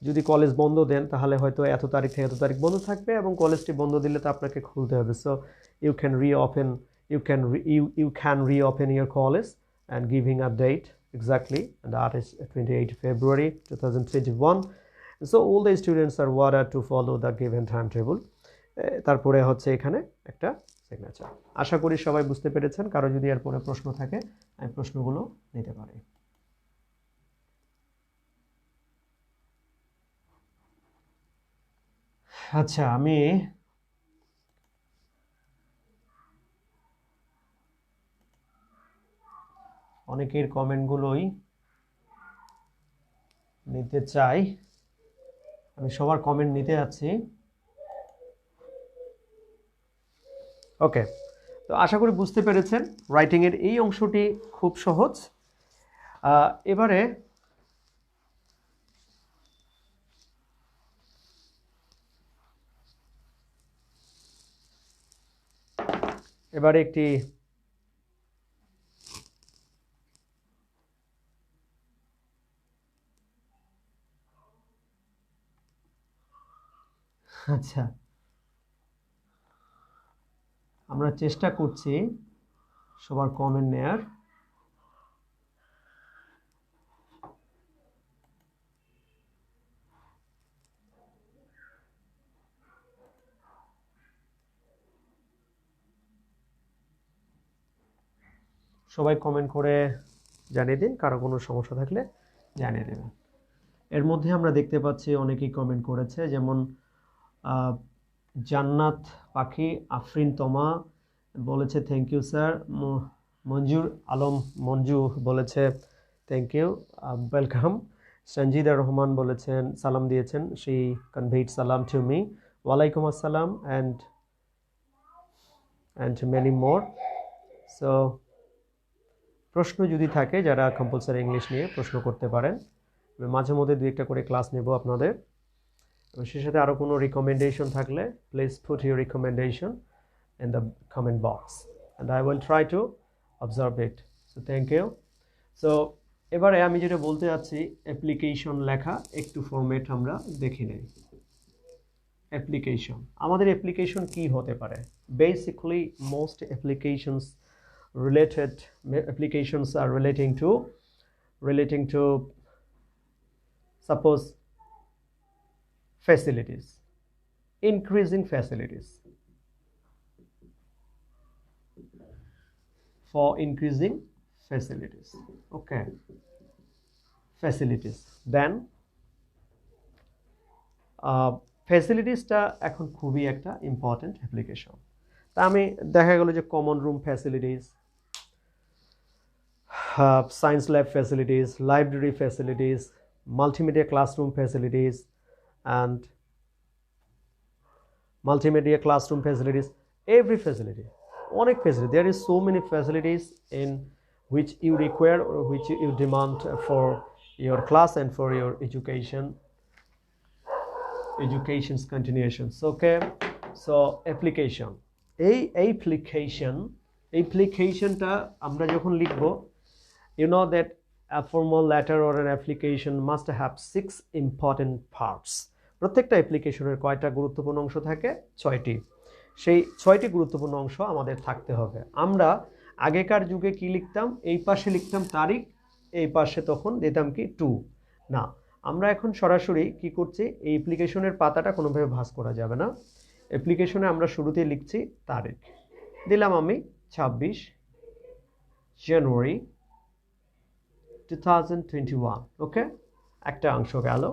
যদি কলেজ বন্ধ দেন তাহলে হয়তো এত তারিখ থেকে এত তারিখ বন্ধ থাকবে, এবং কলেজটি বন্ধ দিলে তো আপনাকে খুলতে হবে। So you can reopen your college and giving a date exactly, and that is 28 February 2021. So all the students are ordered to follow the given timetable. তারপরে হচ্ছে এখানে একটা সিগনেচার। আশা করি সবাই বুঝতে পেরেছেন। কারো যদি এরপরে প্রশ্ন থাকে আমি প্রশ্নগুলো নিতে পারি। আচ্ছা, আমি অনেকের কমেন্টগুলোই নিতে চাই, আমি সবার কমেন্ট নিতে যাচ্ছি। ওকে, তো আশা করি বুঝতে পেরেছেন রাইটিংয়ের এই অংশটি খুব সহজ। এবারে একটি আচ্ছা, আমরা চেষ্টা করছি সবার কমেন্ট নেয়ার। সবাই কমেন্ট করে জানিয়ে দিন, কারো কোনো সমস্যা থাকলে জানিয়ে দেবেন। এর মধ্যে আমরা দেখতে পাচ্ছি অনেকেই কমেন্ট করেছে, যেমন জান্নাত পাখি, আফরিন তোমা বলেছে thank you sir, Manjur Alam Manju বলেছে thank you, welcome. Sanjida Rahman বলেছেন, সালাম দিয়েছেন, she conveyed salam to me, ওয়ালাইকুম আসসালাম, অ্যান্ড মেনি মোর। সো প্রশ্ন যদি থাকে, যারা কম্পালসারি ইংলিশ নিয়ে প্রশ্ন করতে পারেন, মাঝে মধ্যে দুই একটা করে ক্লাস নেব আপনাদের। সে সাথে আরও কোনো রিকমেন্ডেশন থাকলে please put your recommendation in the comment box and I will try to observe it. So thank you. So এবারে আমি যেটা বলতে যাচ্ছি, অ্যাপ্লিকেশন লেখা একটু ফরম্যাট আমরা দেখে নেই। অ্যাপ্লিকেশন, আমাদের অ্যাপ্লিকেশন কি হতে পারে? Basically most applications related applications are relating to suppose facilities, increasing facilities, for increasing facilities. Okay, facilities. Then ফ্যাসিলিটিসটা এখন খুবই একটা ইম্পর্টেন্ট অ্যাপ্লিকেশন। তা আমি দেখা গেল যে common room facilities, science lab facilities, library facilities, multimedia classroom facilities and multimedia classroom facilities, every facility, অনেক facility, there is so many facilities in which you require or which you demand for your class and for your education's continuations. Okay, so application, এই applicationটা আমরা যখন লিখব, you know that a formal letter or an application must have 6 important parts. প্রত্যেকটা অ্যাপ্লিকেশনের কয়টা গুরুত্বপূর্ণ অংশ থাকে? 6টি। সেই 6টি গুরুত্বপূর্ণ অংশ আমাদের থাকতে হবে। আমরা আগেকার যুগে কি লিখতাম? এই পাশে লিখতাম তারিখ, এই পাশে তখন দিতাম কি 2। না, আমরা এখন সরাসরি কি করছি? এই অ্যাপ্লিকেশনের পাতাটা কোনোভাবে ভাঁজ করা যাবে না। অ্যাপ্লিকেশনে আমরা শুরুতেই লিখছি তারিখ, দিলাম আমি 26 জানুয়ারি 2021। ওকে, একটা অংশ গেল।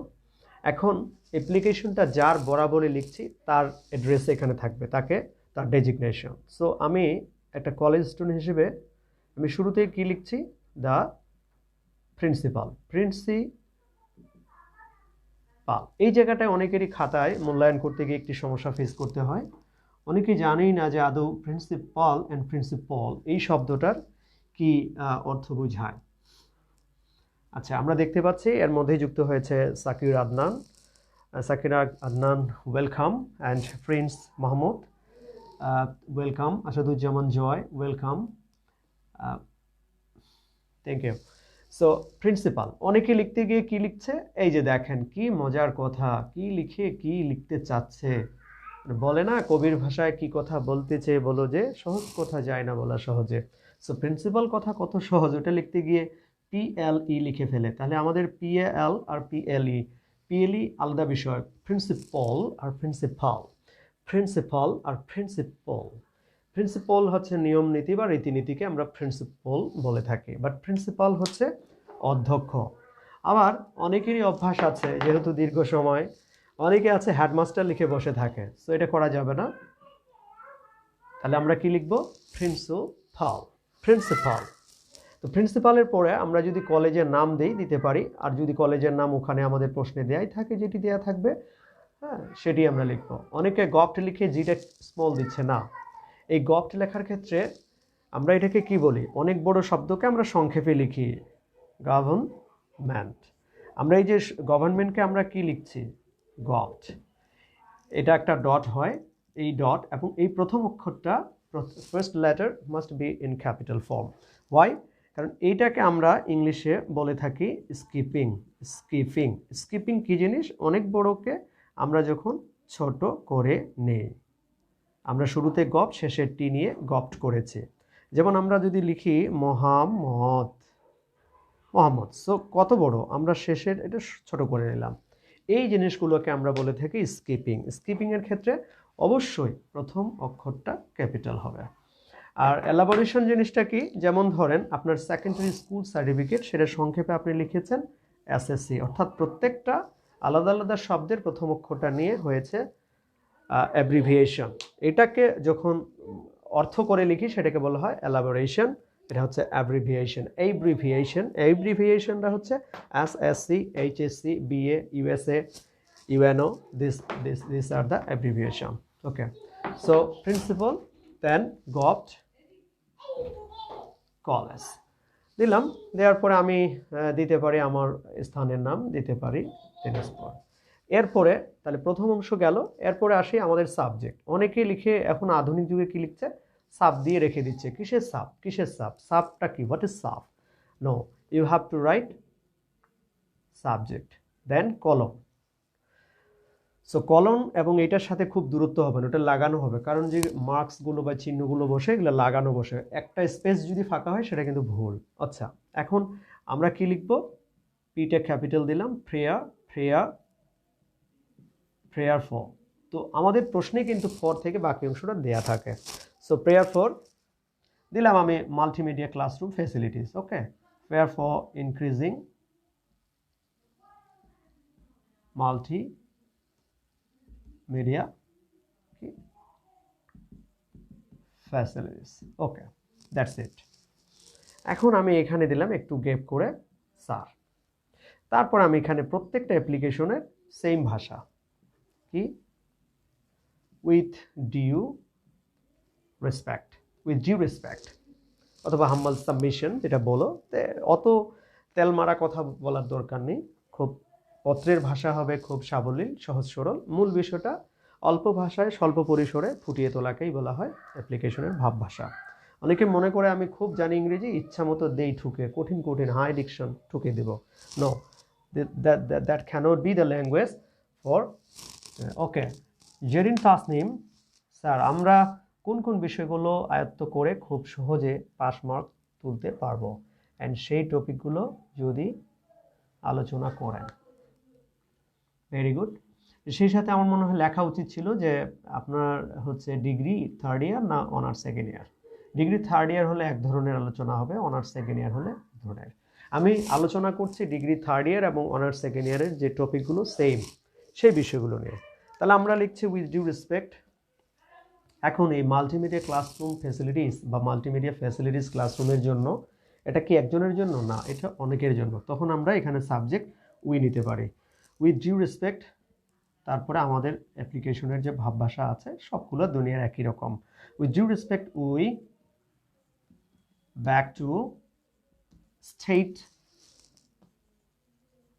এখন অ্যাপ্লিকেশনটা যার বরাবরই লিখছি তার অ্যাড্রেস এখানে থাকবে, তাকে তার ডেজিগনেশন। সো আমি একটা কলেজ স্টুডেন্ট হিসেবে আমি শুরুতেই কি লিখছি? The principal. এই জায়গাটায় অনেকেরই খাতায় মূল্যায়ন করতে গিয়ে একটি সমস্যা ফেস করতে হয়। অনেকেই জানেই না যে আদৌ প্রিন্সিপাল অ্যান্ড প্রিন্সিপাল এই শব্দটার কি অর্থ বোঝায়। আচ্ছা, আমরা দেখতে পাচ্ছি এর মধ্যেই যুক্ত হয়েছে Sakir Adnan welcome, and Prince Mahmud welcome, Asaduzzaman Joy welcome, thank you. So principal, অনেকে লিখতে গিয়ে কি লিখছে? এই যে দেখেন কি মজার কথা, কি লিখে কি লিখতে চাচ্ছে। বলে না কবির ভাষায় কি কথা বলতে চেয়ে বলো যে, সহজ কথা যায় না বলা সহজে। সো প্রিন্সিপাল কথা কত সহজ, ওটা লিখতে গিয়ে PLE লিখে ফেলে। তাহলে আমাদের PAL আর PLE আলাদা বিষয়, প্রিন্সিপাল আর প্রিন্সিপাল হচ্ছে নিয়ম নীতি বা রীতিনীতিকে আমরা প্রিন্সিপাল বলে থাকি, বাট প্রিন্সিপাল হচ্ছে অধ্যক্ষ। আবার অনেকেরই অভ্যাস আছে, যেহেতু দীর্ঘ সময় অনেকে আছে হেডমাস্টার লিখে বসে থাকে, সো এটা করা যাবে না। তাহলে আমরা কি লিখব? প্রিন্সিপাল। তো প্রিন্সিপালের পরে আমরা যদি কলেজের নাম দিতে পারি, আর যদি কলেজের নাম ওখানে আমাদের প্রশ্নে দেয়াই থাকে, যেটি দেয়া থাকবে, হ্যাঁ, সেটি আমরা লিখব। অনেকে গভট লিখে জিটা স্মল দিচ্ছে না। এই গভট লেখার ক্ষেত্রে আমরা এটাকে কি বলি? অনেক বড় শব্দকে আমরা সংক্ষেপে লিখি গভর্নমেন্ট। আমরা এই যে গভর্নমেন্টকে আমরা কি লিখছি? গভট। এটা একটা ডট হয়, এই ডট এবং এই প্রথম অক্ষরটা, first letter must be in capital form. Why? কারণ এইটাকে আমরা ইংলিশে বলে থাকি স্কিপিং কি জিনিস? অনেক বড়কে আমরা যখন ছোট করে নেই। আমরা শুরুতে গপ, শেষের টি নিয়ে গপ্ট করেছি। যেমন আমরা যদি লিখি মোহাম্মদ, সো কত বড়, আমরা শেষের এটা ছোট করে নিলাম। এই জিনিসগুলোকে আমরা বলে থাকি স্কিপিংয়ের ক্ষেত্রে অবশ্যই প্রথম অক্ষরটা ক্যাপিটাল হবে। আর এলাবোরেশন জিনিসটা কি? যেমন ধরেন আপনার সেকেন্ডারি স্কুল সার্টিফিকেট, সেটা সংক্ষেপে আপনি লিখেছেন SSC, অর্থাৎ প্রত্যেকটা আলাদা আলাদা শব্দের প্রথম অক্ষরটা নিয়ে হয়েছে অ্যাব্রিভিয়েশন। এটাকে যখন অর্থ করে লিখি সেটাকে বলা হয় এলাবোরেশন, এটা হচ্ছে অ্যাব্রিভিয়েশন। অ্যাব্রিভিয়েশনটা হচ্ছে SSC, HSC, BA, USA, UNO, these are the abbreviation. Okay, so principal, then govt, college দিলাম। দেওয়ার পরে আমি দিতে পারি আমার স্থানের নাম, দিতে পারি দিনাজপুর। এরপরে তাহলে প্রথম অংশ গেল। এরপরে আসি আমাদের সাবজেক্ট। অনেকেই লিখে এখন আধুনিক যুগে কি লিখছে? সাব দিয়ে রেখে দিচ্ছে। কিসের সাব? সাবটা কি? What is sub? No, you have to write subject, then colon. So colon এবং এটার সাথে খুব দূরত্ব হবে না, ওটা লাগানো হবে, কারণ যে মার্কসগুলো বা চিহ্নগুলো বসে এগুলো লাগানো বসে, একটা স্পেস যদি ফাঁকা হয় সেটা কিন্তু ভুল। আচ্ছা, এখন আমরা কি লিখব? পিটা ক্যাপিটাল দিলাম, প্রেয়ার প্রেয়ার প্রেয়ার ফর। তো আমাদের প্রশ্নে কিন্তু ফর থেকে বাকি অংশটা দেয়া থাকে। সো প্রেয়ার ফর দিলাম আমি multimedia classroom facilities. Okay, prayer for increasing multimedia facilities. Okay, that's it. এখন আমি এখানে দিলাম একটু গ্যাপ করে স্যার। তারপর আমি এখানে প্রত্যেকটা অ্যাপ্লিকেশনের সেম ভাষা কি, with due respect, with due respect অথবা হাম্বল সাবমিশন যেটা বলো, অত তেল মারা কথা বলার দরকার নেই। খুব পত্রের ভাষা হবে খুব সাবলীল, সহজ সরল। মূল বিষয়টা অল্প ভাষায় স্বল্প পরিসরে ফুটিয়ে তোলাকেই বলা হয় অ্যাপ্লিকেশনের ভাব ভাষা। অনেকে মনে করে আমি খুব জানি ইংরেজি, ইচ্ছা মতো দেই ঠুকে, কঠিন কঠিন হাই ডিকশন ঠুকে দেব। No, that cannot be the language for. Okay, Jerin Tasnim, sir আমরা কোন কোন বিষয়গুলো আয়ত্ত করে খুব সহজে পাস মার্ক তুলতে পারবো, অ্যান্ড সেই টপিকগুলো যদি আলোচনা করেন। Very good. সেই সাথে আমার মনে হয় লেখা উচিত ছিল যে আপনার হচ্ছে ডিগ্রি থার্ড ইয়ার না honours second year. Degree third year হলে এক ধরনের আলোচনা হবে, অনার্স সেকেন্ড ইয়ার হলে এক ধরনের। আমি আলোচনা করছি ডিগ্রি থার্ড ইয়ার এবং অনার্স সেকেন্ড ইয়ারের যে টপিকগুলো সেম, সেই বিষয়গুলো নিয়ে। তাহলে আমরা লিখছি উইথ ডিউ রেসপেক্ট। এখন এই মাল্টিমিডিয়া ক্লাসরুম ফ্যাসিলিটিস বা মাল্টিমিডিয়া ফ্যাসিলিটিস ক্লাসরুমের জন্য, এটা কি একজনের জন্য না, এটা অনেকের জন্য। তখন আমরা এখানে সাবজেক্ট উই নিতে পারি, উইথ ডিউ রেসপেক্ট। তারপরে আমাদের অ্যাপ্লিকেশনের যে ভাবভাষা আছে সবগুলো দুনিয়ার একই রকম। With due respect we beg to state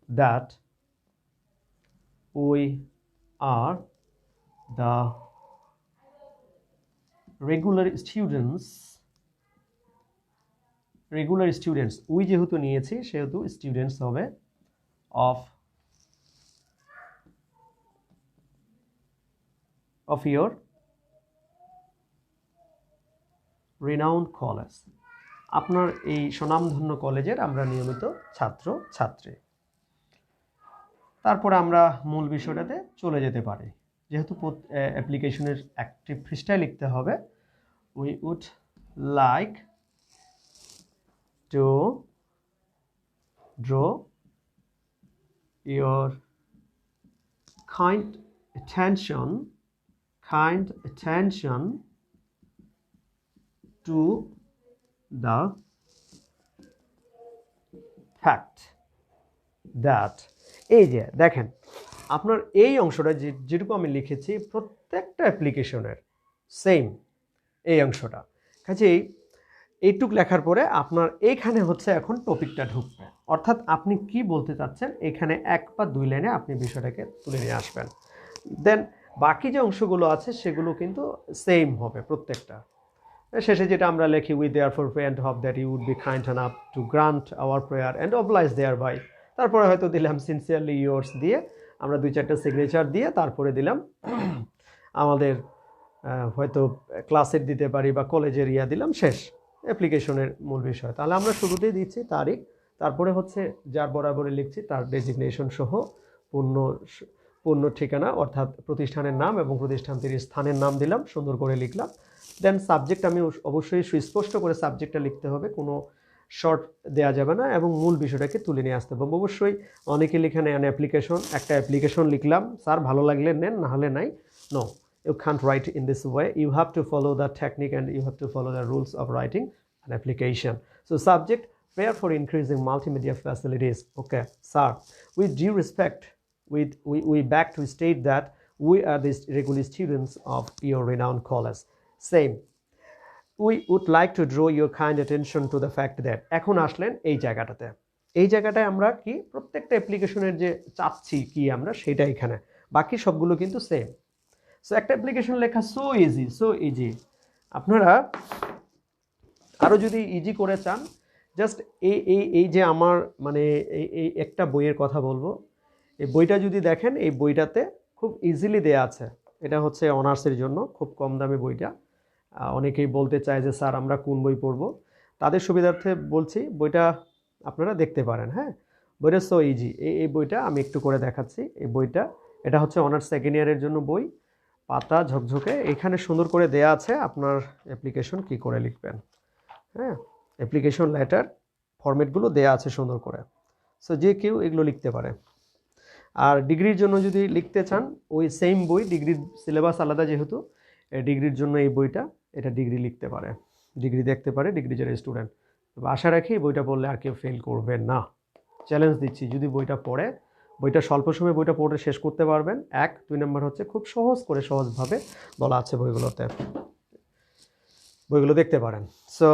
that we are the regular students, we যেহেতু নিয়েছি সেহেতু স্টুডেন্টস হবে of your renowned college, আপনার এই স্বনামধন্য কলেজের আমরা নিয়মিত ছাত্র ছাত্রী। তারপরে আমরা মূল বিষয়টাতে চলে যেতে পারি। যেহেতু অ্যাপ্লিকেশনের অ্যাক্টিভ পৃষ্ঠায় লিখতে হবে, we would like to draw your kind attention to the fact that, এই যে দেখেন আপনার এই অংশটা যেটুকু আমি লিখেছি প্রত্যেকটা অ্যাপ্লিকেশনের সেম এই অংশটা। কাজেই এইটুক লেখার পরে আপনার এইখানে হচ্ছে এখন টপিকটা ঢুকবে, অর্থাৎ আপনি কি বলতে চাচ্ছেন এখানে এক বা দুই লাইনে আপনি বিষয়টাকে তুলে নিয়ে আসবেন। দেন বাকি যে অংশগুলো আছে সেগুলো কিন্তু সেম হবে প্রত্যেকটা। শেষে যেটা আমরা লিখি, we therefore pray and hope that you would be kind enough to grant our prayer and oblige thereby. তারপরে হয়তো দিলাম সিনসিয়ারলি ইয়োর্স দিয়ে, আমরা দুই চারটা সিগনেচার দিয়ে তারপরে দিলাম আমাদের হয়তো ক্লাসের দিতে পারি বা কলেজের ইয়া দিলাম, শেষ অ্যাপ্লিকেশনের মূল বিষয়। তাহলে আমরা শুরুতেই দিচ্ছি তারিখ, তারপরে হচ্ছে যার বরাবরে লিখছি তার ডেজিগনেশন সহ পূর্ণ ঠিকানা অর্থাৎ প্রতিষ্ঠানের নাম এবং প্রতিষ্ঠানটির স্থানের নাম দিলাম, সুন্দর করে লিখলাম। দেন সাবজেক্ট আমি অবশ্যই সুস্পষ্ট করে সাবজেক্টটা লিখতে হবে, কোনো শর্ট দেওয়া যাবে না, এবং মূল বিষয়টাকে তুলে নিয়ে আসতে হবে। অবশ্যই অনেকে লিখে নেন অ্যাপ্লিকেশন, একটা অ্যাপ্লিকেশন লিখলাম, স্যার ভালো লাগলে নেন, না হলে নাই। No, you can't write in this way. You have to follow the technique and you have to follow the rules of writing an application. So subject, prayer for increasing multimedia facilities. Okay, sir, with due respect, we beg to state that we are the regular students of your renowned college. Same, we would like to draw your kind attention to the fact that, এখন আসলেন এই জায়গাটাতে, এই জায়গাটায় আমরা কি প্রত্যেকটা অ্যাপ্লিকেশনের যে চাচ্ছি কি আমরা সেটা এখানে, বাকি সবগুলো কিন্তু সেম। সো একটা অ্যাপ্লিকেশন লেখা সো ইজি। আপনারা আরও যদি ইজি করে চান, জাস্ট এই যে আমার মানে এই একটা বইয়ের কথা বলবো, এই বইটা যদি দেখেন, এই বইটাতে খুব ইজিলি দেয়া আছে। এটা হচ্ছে অনার্সের জন্য খুব কম দামে বইটা। অনেকেই বলতে চায় যে স্যার আমরা কোন বই পড়ব, তাদের সুবিধার্থে বলছি বইটা আপনারা দেখতে পারেন। হ্যাঁ, বইটা সো ইজি। এই বইটা আমি একটু করে দেখাচ্ছি। এই বইটা, এটা হচ্ছে অনার্স সেকেন্ড ইয়ারের জন্য বই, পাতা ঝকঝকে। এখানে সুন্দর করে দেয়া আছে আপনার অ্যাপ্লিকেশন কি করে লিখবেন। হ্যাঁ, অ্যাপ্লিকেশন লেটার ফরম্যাটগুলো দেয়া আছে সুন্দর করে। সো যে কেউ এগুলো লিখতে পারে। আর ডিগ্রির জন্য যদি লিখতে চান ওই সেম বই, ডিগ্রির সিলেবাস আলাদা যেহেতু, ডিগ্রির জন্য এই বইটা, এটা ডিগ্রি লিখতে পারে, ডিগ্রি দেখতে পারে, ডিগ্রি যারা স্টুডেন্ট। আশা রাখি বইটা পড়লে আর কেউ ফেল করবে না। চ্যালেঞ্জ দিচ্ছি, যদি বইটা পড়ে, বইটা স্বল্প সময়ে বইটা পড়ে শেষ করতে পারবেন। 1 2 নম্বর হচ্ছে খুব সহজভাবে বলা আছে বইগুলোতে, বইগুলো দেখতে পারেন। সো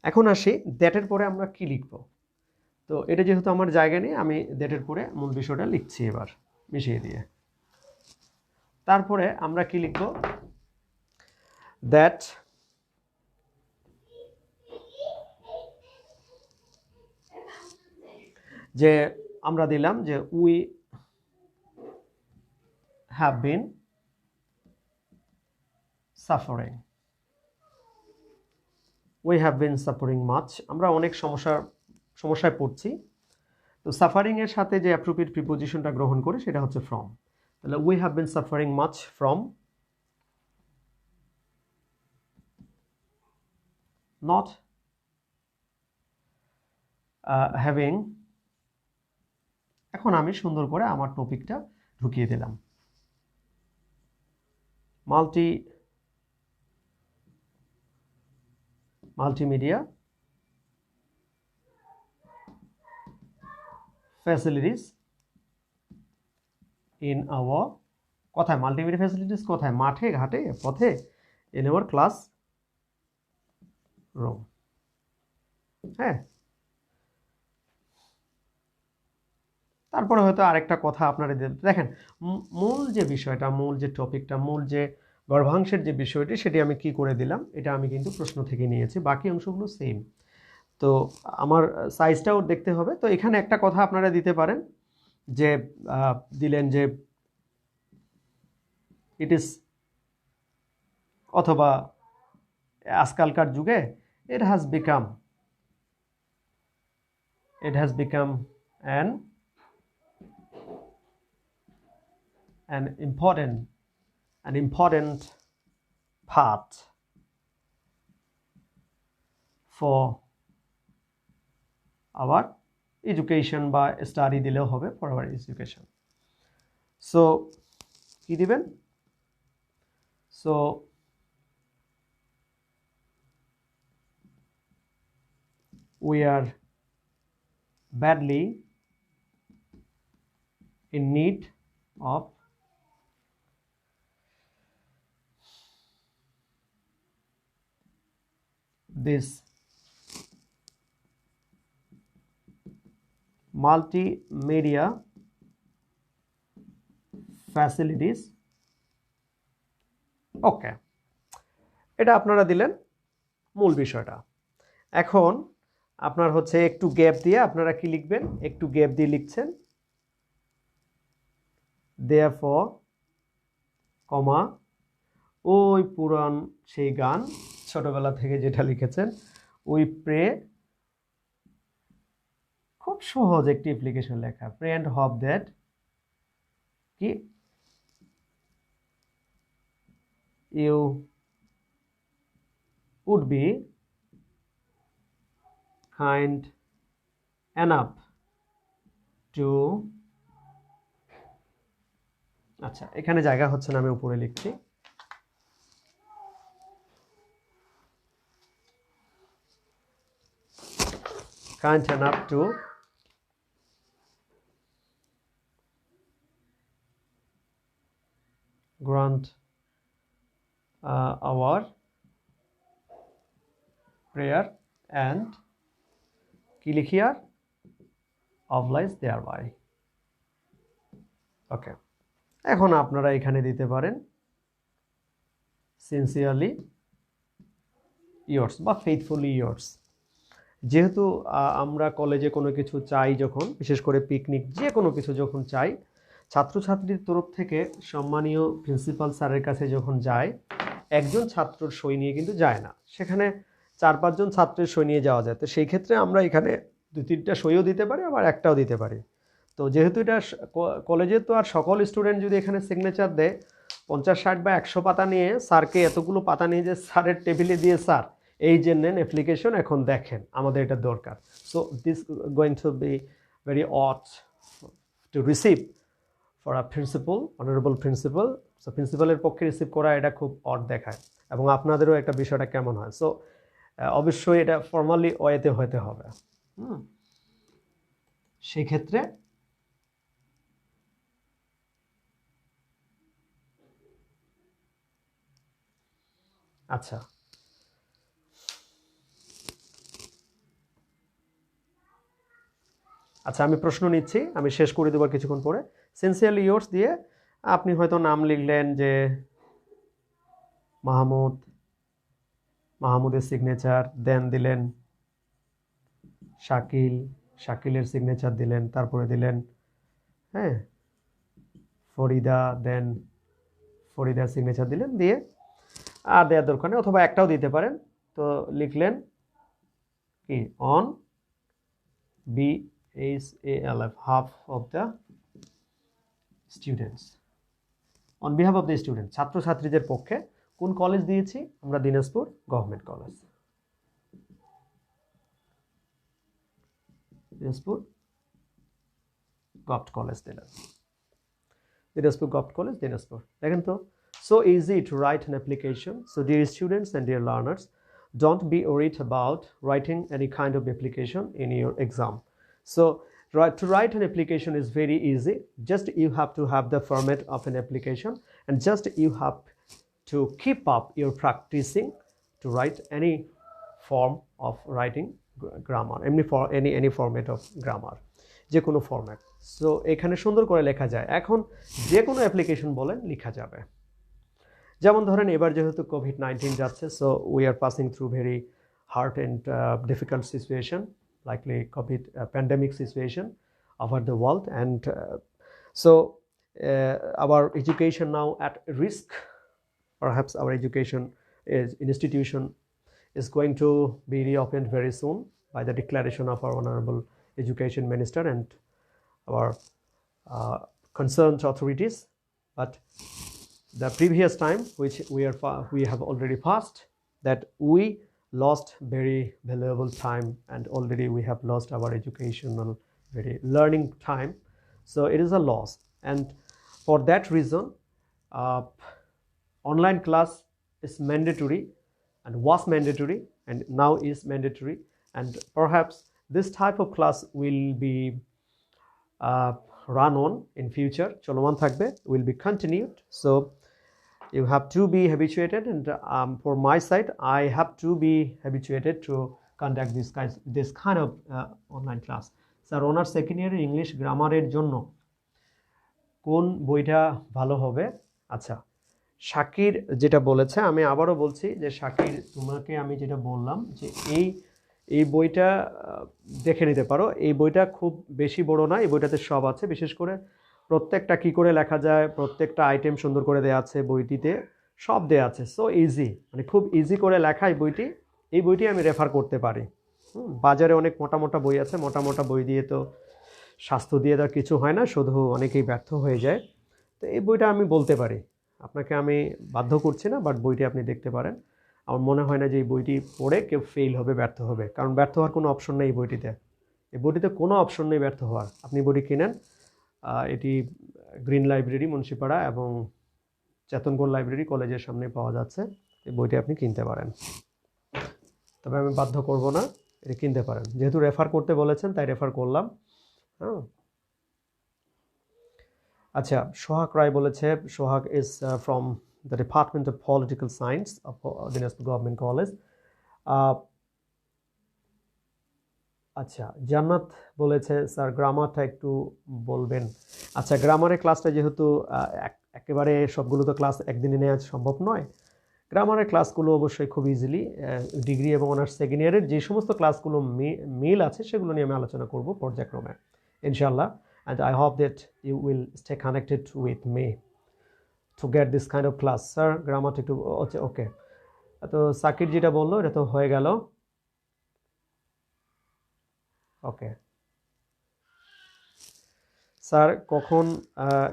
এখন আসি দ্যাটের পরে আমরা কি লিখব। তো এটা যেহেতু আমার জায়গা নেই, আমি দ্যাটের পরে মূল বিষয়টা লিখছি এবার মিশিয়ে দিয়ে। তারপরে আমরা কি লিখব, দ্যাট যে আমরা দিলাম যে we have been suffering, we have been suffering much, আমরা অনেক সমস্যায় পড়ছি। তো সাফারিং এর সাথে যে অ্যাপ্রোপ্রিয়েট প্রিপোজিশনটা গ্রহণ করে সেটা হচ্ছে ফ্রম। তাহলে we have been suffering much from not having. এখন আমি সুন্দর করে আমার টপিকটা ঢুকিয়ে দিলাম, মাল্টিমিডিয়া ফ্যাসিলিটিস ইন আওয়ার, কোথায় মাল্টিমিডিয়া ফ্যাসিলিটিস, কোথায়, মাঠে ঘাটে পথে, ইন আওয়ার ক্লাস রুম। হ্যাঁ, তারপরে হয়তো আরেকটা কথা আপনারা দেখেন, মূল যে বিষয়টা, মূল যে টপিকটা, মূল যে গর্ভাংশের যে বিষয়টি, সেটি আমি কি করে দিলাম, এটা আমি কিন্তু প্রশ্ন থেকে নিয়েছি, বাকি অংশগুলো সেম। তো আমার সাইজটাও দেখতে হবে। তো এখানে একটা কথা আপনারা দিতে পারেন যে দিলেন যে ইট ইজ, অথবা আজকালকার যুগে it has become an important part for our education, বা স্টাডি দিলেও হবে, for our education. So কি দিবেন, so we are badly in need of this multimedia facilities. ওকে, এটা আপনারা দিলেন মূল বিষয়টা। এখন আপনার হচ্ছে একটু গ্যাপ দিয়ে আপনারা কি লিখবেন, একটু গ্যাপ দিয়ে লিখছেন therefore, কমা, ওই পুরান সেই গান ছোটবেলা থেকে যেটা লিখেছেন, উই প্রে, খুব সহজ একটি অ্যাপ্লিকেশন লেখা, প্রে অ্যান্ড হোপ দ্যাট কি you would be kind enough to, আচ্ছা এখানে জায়গা হচ্ছে না, আমি উপরে লিখছি, kind enough to grant our prayer and কি লিখি আর oblige thereby. ওকে, এখন আপনারা এখানে দিতে পারেন sincerely yours বা faithfully yours। যেহেতু আমরা কলেজে কোনো কিছু চাই, যখন বিশেষ করে পিকনিক যে কোনো কিছু যখন চাই, ছাত্রছাত্রীর তরফ থেকে সম্মানীয় প্রিন্সিপাল স্যারের কাছে যখন যায়, একজন ছাত্রর সই নিয়ে কিন্তু যায় না, সেখানে 4-5 জন ছাত্রের সই নিয়ে যাওয়া যায়। তো সেই ক্ষেত্রে আমরা এখানে 2-3টা সইও দিতে পারি, আবার একটাও দিতে পারি। তো যেহেতু এটা কলেজে, তো আর সকল স্টুডেন্ট যদি এখানে সিগনেচার দেয় 50-60 বা 100 পাতা নিয়ে স্যারকে এতগুলো পাতা নিয়ে যে স্যারের টেবিলে দিয়ে, স্যার এই যে নেন অ্যাপ্লিকেশন, এখন দেখেন আমাদের এটা দরকার। So this going to be very odd to receive for a principal, honourable principal. So প্রিন্সিপালের পক্ষে রিসিভ করা এটা খুব অড দেখায়, এবং আপনাদেরও একটা বিষয়টা কেমন হয়। সো অবশ্যই এটা ফর্মালি ওয়েতে হতে হবে। সেই ক্ষেত্রে আচ্ছা, আচ্ছা আমি প্রশ্ন নিচ্ছি, আমি শেষ করে দেবো কিছুক্ষণ পরে। সিনসিয়ারলি ইয়োর্স দিয়ে আপনি হয়তো নাম লিখলেন যে মাহমুদের সিগনেচার, দেন দিলেন শাকিলের সিগনেচার দিলেন, তারপরে দিলেন হ্যাঁ ফরিদা, দেন ফরিদার সিগনেচার দিলেন, দিয়ে আর দেওয়ার দরকার নেই, অথবা একটাও দিতে পারেন। তো লিখলেন কি, on BHALF, half of the students, on behalf of the students, ছাত্রছাত্রীদের পক্ষে কোন কলেজ দিয়েছি আমরা? Dinajpur government college. Dinajpur government college দিলেন, দিনাজপুর গভর্নমেন্ট কলেজ দিনাজপুর। দেখেন তো, so easy to write an application. So dear students and dear learners, don't be worried about writing any kind of application in your exam. So to write an application is very easy. Just you have to have the format of an application, and just you have to keep up your practicing to write any form of writing grammar, any format of grammar, যে কোনো ফরম্যাট। সো এখানে সুন্দর করে লেখা যায়, এখন যে কোনো অ্যাপ্লিকেশন বলেন লেখা যাবে। যেমন ধরেন এবার যেহেতু COVID-19 যাচ্ছে, so we are passing through very hard and difficult situation, likely COVID pandemic situation over the world, and so our education now at risk. Perhaps our education institution is going to be reopened very soon by the declaration of our Honorable Education Minister and our concerned authorities. But the previous time, which we have already passed, that we lost very valuable time, and already we have lost our educational very learning time. So it is a loss, and for that reason online class is mandatory, and was mandatory, and now is mandatory, and perhaps this type of class will be run on in future, চলমান থাকবে, will be continued. So you have to be habituated, and for my side I have to be habituated to conduct this kind of online class. Sir honours second ইয়ারের ইংলিশ গ্রামারের জন্য কোন বইটা ভালো হবে? আচ্ছা, শাকির যেটা বলেছে, আমি আবারও বলছি যে শাকির, তোমাকে আমি যেটা বললাম যে এই বইটা দেখে নিতে পারো। এই বইটা খুব বেশি বড় না, এই বইটাতে সব আছে, বিশেষ করে প্রত্যেকটা কি করে লেখা যায়, প্রত্যেকটা আইটেম সুন্দর করে দেওয়া আছে, বইটিতে সব দেওয়া আছে। সো ইজি, মানে খুব ইজি করে লেখা এই বইটি আমি রেফার করতে পারি। বাজারে অনেক মোটা মোটা বই আছে, মোটা মোটা বই দিয়ে তো স্বাস্থ্য দিয়ে তার কিছু হয় না, শুধু অনেকেই ব্যর্থ হয়ে যায়। তো এই বইটা আমি বলতে পারি, আপনাকে আমি বাধ্য করছি না, বাট বইটি আপনি দেখতে পারেন। আমার মনে হয় না যে এই বইটি পড়ে কেউ ফেল হবে, ব্যর্থ হবে, কারণ ব্যর্থ হওয়ার কোনো অপশন নেই এই বইটিতে কোনো অপশন নেই ব্যর্থ হওয়ার। আপনি বইটি কিনেন, এটি গ্রিন লাইব্রেরি মুন্সিপাড়া এবং চেতনগড় লাইব্রেরি কলেজের সামনে পাওয়া যাচ্ছে। এই বইটি আপনি কিনতে পারেন, তবে আমি বাধ্য করব না, এটি কিনতে পারেন, যেহেতু রেফার করতে বলেছেন তাই রেফার করলাম। হ্যাঁ, আচ্ছা, সোহাগ রায় বলেছে, Sohag is from the department of political science of Dinajpur government college. আচ্ছা, জান্নাত বলেছে স্যার গ্রামারটা একটু বলবেন। আচ্ছা, গ্রামারের ক্লাসটা যেহেতু একেবারে সবগুলো তো ক্লাস একদিনে নেওয়া সম্ভব নয়, গ্রামারের ক্লাসগুলো অবশ্যই খুব ইজিলি ডিগ্রি এবং অনার্স সেকেন্ড ইয়ারের যে সমস্ত ক্লাসগুলো মিল আছে সেগুলো নিয়ে আমি আলোচনা করব পর্যায়ক্রমে ইনশাআল্লাহ। and I hope that you will stay connected with me to get this kind of class. Sir, grammar একটু okay. তো সাকির যেটা বললো এটা তো হয়ে গেল। ওকে স্যার, কখন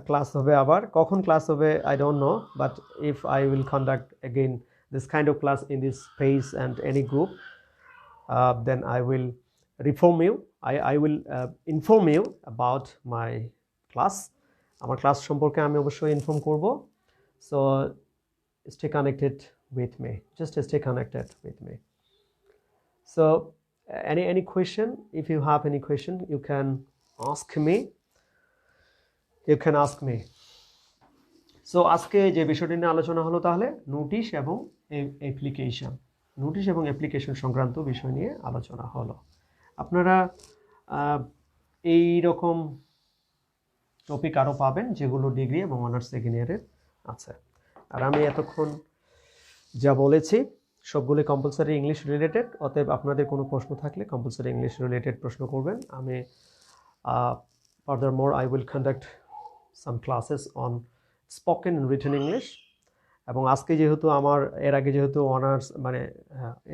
ক্লাস হবে আবার? কখন ক্লাস হবে I don't know, but if I will conduct again this kind of class in this space and any group, then I will inform you. I will inform you about my class. আমার ক্লাস সম্পর্কে আমি অবশ্যই ইনফর্ম করব। So stay connected with me. Just stay connected with me. So any question, if you have any question, you can ask me. You can ask me. So আজকে যে বিষয়টি নিয়ে আলোচনা হলো তাহলে নোটিশ এবং অ্যাপ্লিকেশন, নোটিশ এবং অ্যাপ্লিকেশন সংক্রান্ত বিষয় নিয়ে আলোচনা হলো। আপনারা এই রকম টপিক আরও পাবেন যেগুলো ডিগ্রি এবং অনার্স সেকেন্ড ইয়ারের আছে। আর আমি এতক্ষণ যা বলেছি সবগুলো কম্পালসারি ইংলিশ রিলেটেড, অতএব আপনাদের কোনো প্রশ্ন থাকলে কম্পালসারি ইংলিশ রিলেটেড প্রশ্ন করবেন। আমি furthermore I will conduct some classes on spoken and written English। এবং আজকে যেহেতু আমার এর আগে যেহেতু অনার্স মানে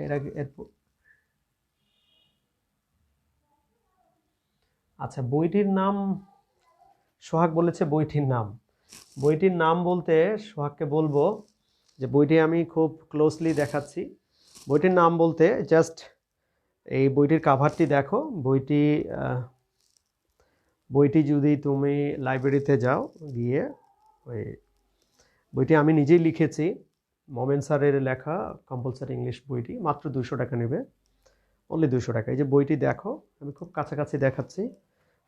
এর আগে আচ্ছা বইটির নাম সোহাগ বলেছে বইটির নাম বলতে সোহাগকে বলবো যে বইটি আমি খুব ক্লোজলি দেখাচ্ছি। বইটির নাম বলতে জাস্ট এই বইটির কাভারটি দেখো। বইটি যদি তুমি লাইব্রেরিতে যাও গিয়ে ওই বইটি আমি নিজেই লিখেছি, মোমেন স্যারের লেখা কম্পালসারি ইংলিশ বইটি, মাত্র 200 টাকা নেবে, অনলি 200 টাকা। এই যে বইটি দেখো, আমি খুব কাছাকাছি দেখাচ্ছি।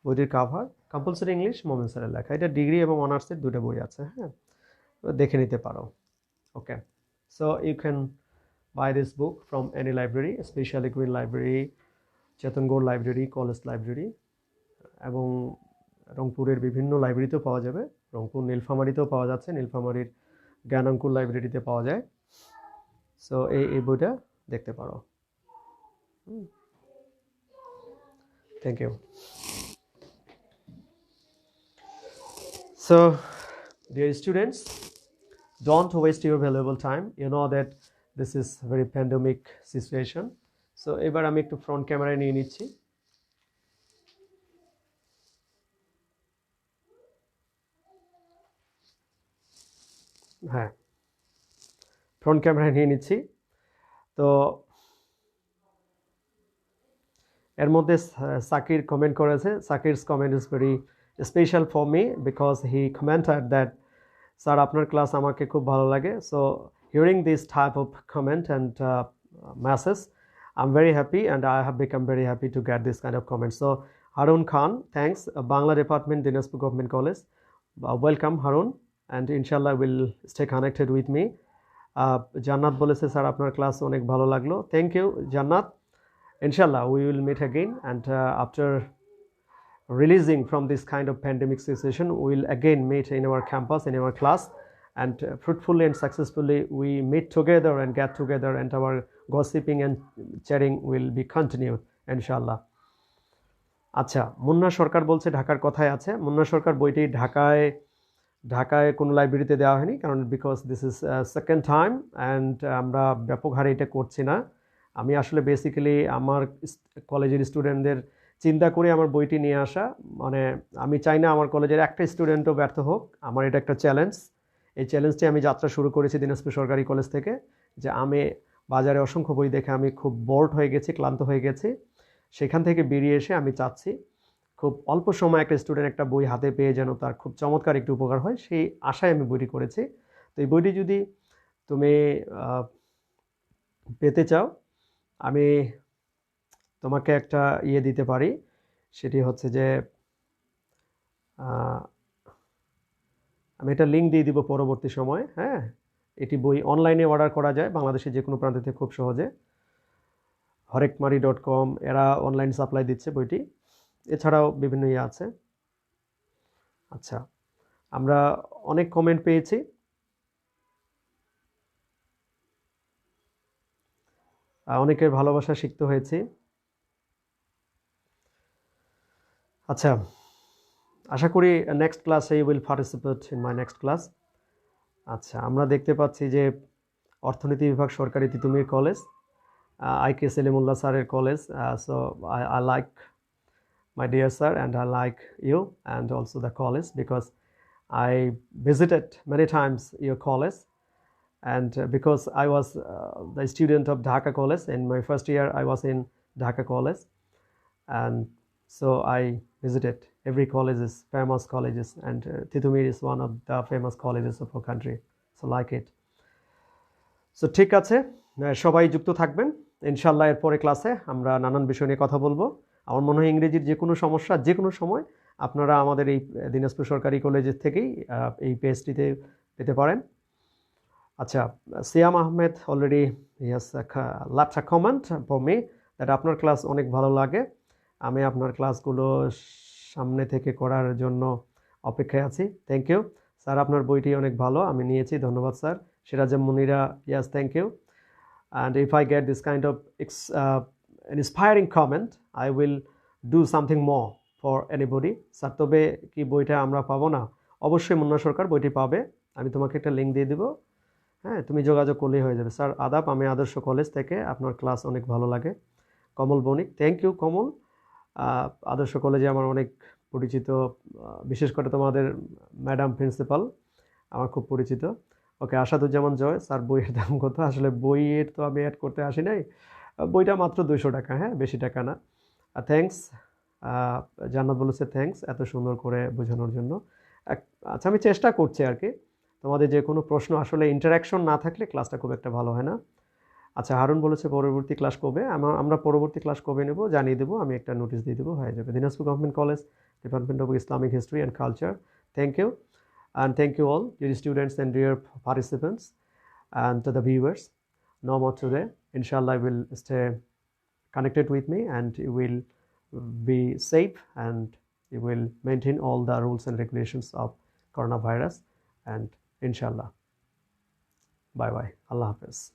বইটির কাভার কম্পালসারি ইংলিশ মোমেন স্যারের লেখা। এটা ডিগ্রি এবং অনার্সের দুটো বই আছে, হ্যাঁ, দেখে নিতে পারো। Okay, so you can buy this book from any library, specially queen library, Chetangarh library, college library, এবং রংপুরের বিভিন্ন লাইব্রেরিতেও পাওয়া যাবে। রংপুর নীলফামারীতেও পাওয়া যাচ্ছে, নীলফামারীর জ্ঞানাঙ্কুর লাইব্রেরিতে পাওয়া যায়। সো এই বইটা দেখতে পারো। Thank you. So dear students, don't waste your valuable time. You know that this is very pandemic situation. So এবার আমি একটু ফ্রন্ট ক্যামেরায় নিয়ে নিচ্ছি। হ্যাঁ, ফ্রন্ট ক্যামেরায় নিয়ে নিচ্ছি। তো এর মধ্যে সাকির কমেন্ট করেছে। সাকির's comment is very special for me because he commented that sir আপনার ক্লাস আমাকে খুব ভালো লাগে। So hearing this type of comment and message, I'm very happy and I have become very happy to get this kind of comment. So Harun Khan, thanks, Bangla Department, Dinajpur Government College. Welcome Harun, and inshallah will stay connected with me. জান্নাত বলেছে স্যার আপনার ক্লাস অনেক ভালো লাগলো। থ্যাংক ইউ জান্নাত। Inshallah we will meet again, and after releasing from this kind of pandemic situation, we will again meet in our campus, in our class, and fruitfully and successfully we meet together and get together, and our gossiping and chatting will be continued inshallah. আচ্ছা, মুন্না সরকার বলছে ঢাকার কথায় আছে। মুন্না সরকার বইটি ঢাকায় কোনো লাইব্রেরিতে দেওয়া হয়নি, কারণ because this is second time and আমরা ব্যাপক হারে এটা করছি না। আমি আসলে বেসিক্যালি আমার কলেজের স্টুডেন্টদের চিন্তা করে আমার বইটি নিয়ে আসা, মানে আমি চাই না আমার কলেজের একটা স্টুডেন্টও ব্যর্থ হোক। আমার এটা একটা চ্যালেঞ্জ। এই চ্যালেঞ্জটি আমি যাত্রা শুরু করেছি দিনাজপুর সরকারি কলেজ থেকে, যে আমি বাজারে অসংখ্য বই দেখে আমি খুব বোর্ড হয়ে গেছি, ক্লান্ত হয়ে গেছি। সেখান থেকে বেরিয়ে এসে আমি চাচ্ছি খুব অল্প সময় একটা স্টুডেন্ট একটা বই হাতে পেয়ে যেন তার খুব চমৎকার একটু উপকার হয়, সেই আশায় আমি বইটি করেছি। তো এই বইটি যদি তুমি পেতে চাও, আমি তোমাকে একটা দিতে পারি, সেটি হচ্ছে যে আমি একটা লিঙ্ক দিয়ে দিব পরবর্তী সময়। হ্যাঁ, এটি বই অনলাইনে অর্ডার করা যায় বাংলাদেশের যে কোনো প্রান্ত থেকে খুব সহজে। হরেকমারি.com এরা অনলাইন সাপ্লাই দিচ্ছে বইটি। এছাড়াও বিভিন্ন আছে। আচ্ছা, আমরা অনেক কমেন্ট পেয়েছি। অনেকের ভালোবাসা শিখতে হয়েছে। আচ্ছা, আশা করি নেক্সট ক্লাসে you will participate in my next class. আচ্ছা, আমরা দেখতে পাচ্ছি যে অর্থনীতি বিভাগ সরকারি তিতুমির কলেজ, আইকে সেলিমুল্লাহ স্যারের college. So I like my dear sir and I like you and also the college because I visited many times your college, and because I was the student of Dhaka College in my first year, I was in Dhaka College, and so I visited every colleges, famous colleges, and Titumir is one of the famous colleges of our country, so like it. So ঠিক আছে, সবাই যুক্ত থাকবেন ইনশাল্লাহ। এরপরে ক্লাসে আমরা নানান বিষয় নিয়ে কথা বলবো। আমার মনে হয় ইংরেজির যে কোনো সমস্যা যে কোনো সময় আপনারা আমাদের এই দিনাজপুর সরকারি কলেজের থেকেই এই পেজটিতে পেতে পারেন। আচ্ছা, Siam Ahmed already has loved a comment for me that আপনার ক্লাস অনেক ভালো লাগে, আমি আপনার ক্লাসগুলো সামনে থেকে করার জন্য অপেক্ষায় আছি। থ্যাংক ইউ স্যার, আপনার বইটি অনেক ভালো, আমি নিয়েছি, ধন্যবাদ sir. Sirajam Munira, yes, thank you. And if I get this kind of inspiring comment, I will do something more for anybody. Sir, তবে কি বইটা আমরা পাবো না? অবশ্যই মুন্না সরকার বইটি পাবে, আমি তোমাকে একটা লিঙ্ক দিয়ে দেবো, হ্যাঁ, তুমি যোগাযোগ করলেই হয়ে যাবে। স্যার আদাব, আমি আদর্শ কলেজ থেকে, আপনার ক্লাস অনেক ভালো লাগে। কমল বণিক, থ্যাংক ইউ কমল। আদর্শ কলেজে আমার অনেক পরিচিত, বিশেষ করে তোমাদের ম্যাডাম প্রিন্সিপাল আমার খুব পরিচিত। ওকে, আসাদুজ্জামান জয়, স্যার বইয়ের দাম কত? আসলে বইয়ের তো আমি অ্যাড করতে আসি নাই, বইটা মাত্র 200 টাকা, হ্যাঁ, বেশি টাকা না। থ্যাংকস, জান্নাত বলেছে থ্যাংকস এত সুন্দর করে বোঝানোর জন্য। আচ্ছা, আমি চেষ্টা করছি আর কি। তোমাদের যে কোনো প্রশ্ন, আসলে ইন্টারাকশন না থাকলে ক্লাসটা খুব একটা ভালো হয় না। আচ্ছা, হারুন বলেছে পরবর্তী ক্লাস কবে? আমরা পরবর্তী ক্লাস কবে নেব জানিয়ে দেবো, আমি একটা নোটিশ দিয়ে দেবো, হয়ে যাবে। Dinajpur government college, department of Islamic history and culture. Thank you, and thank you all, dear students and dear participants, and to the viewers. No more today. Inshallah, you will stay connected with me and you will be safe and you will maintain all the rules and regulations of coronavirus. And inshallah, bye bye. Allah Hafiz.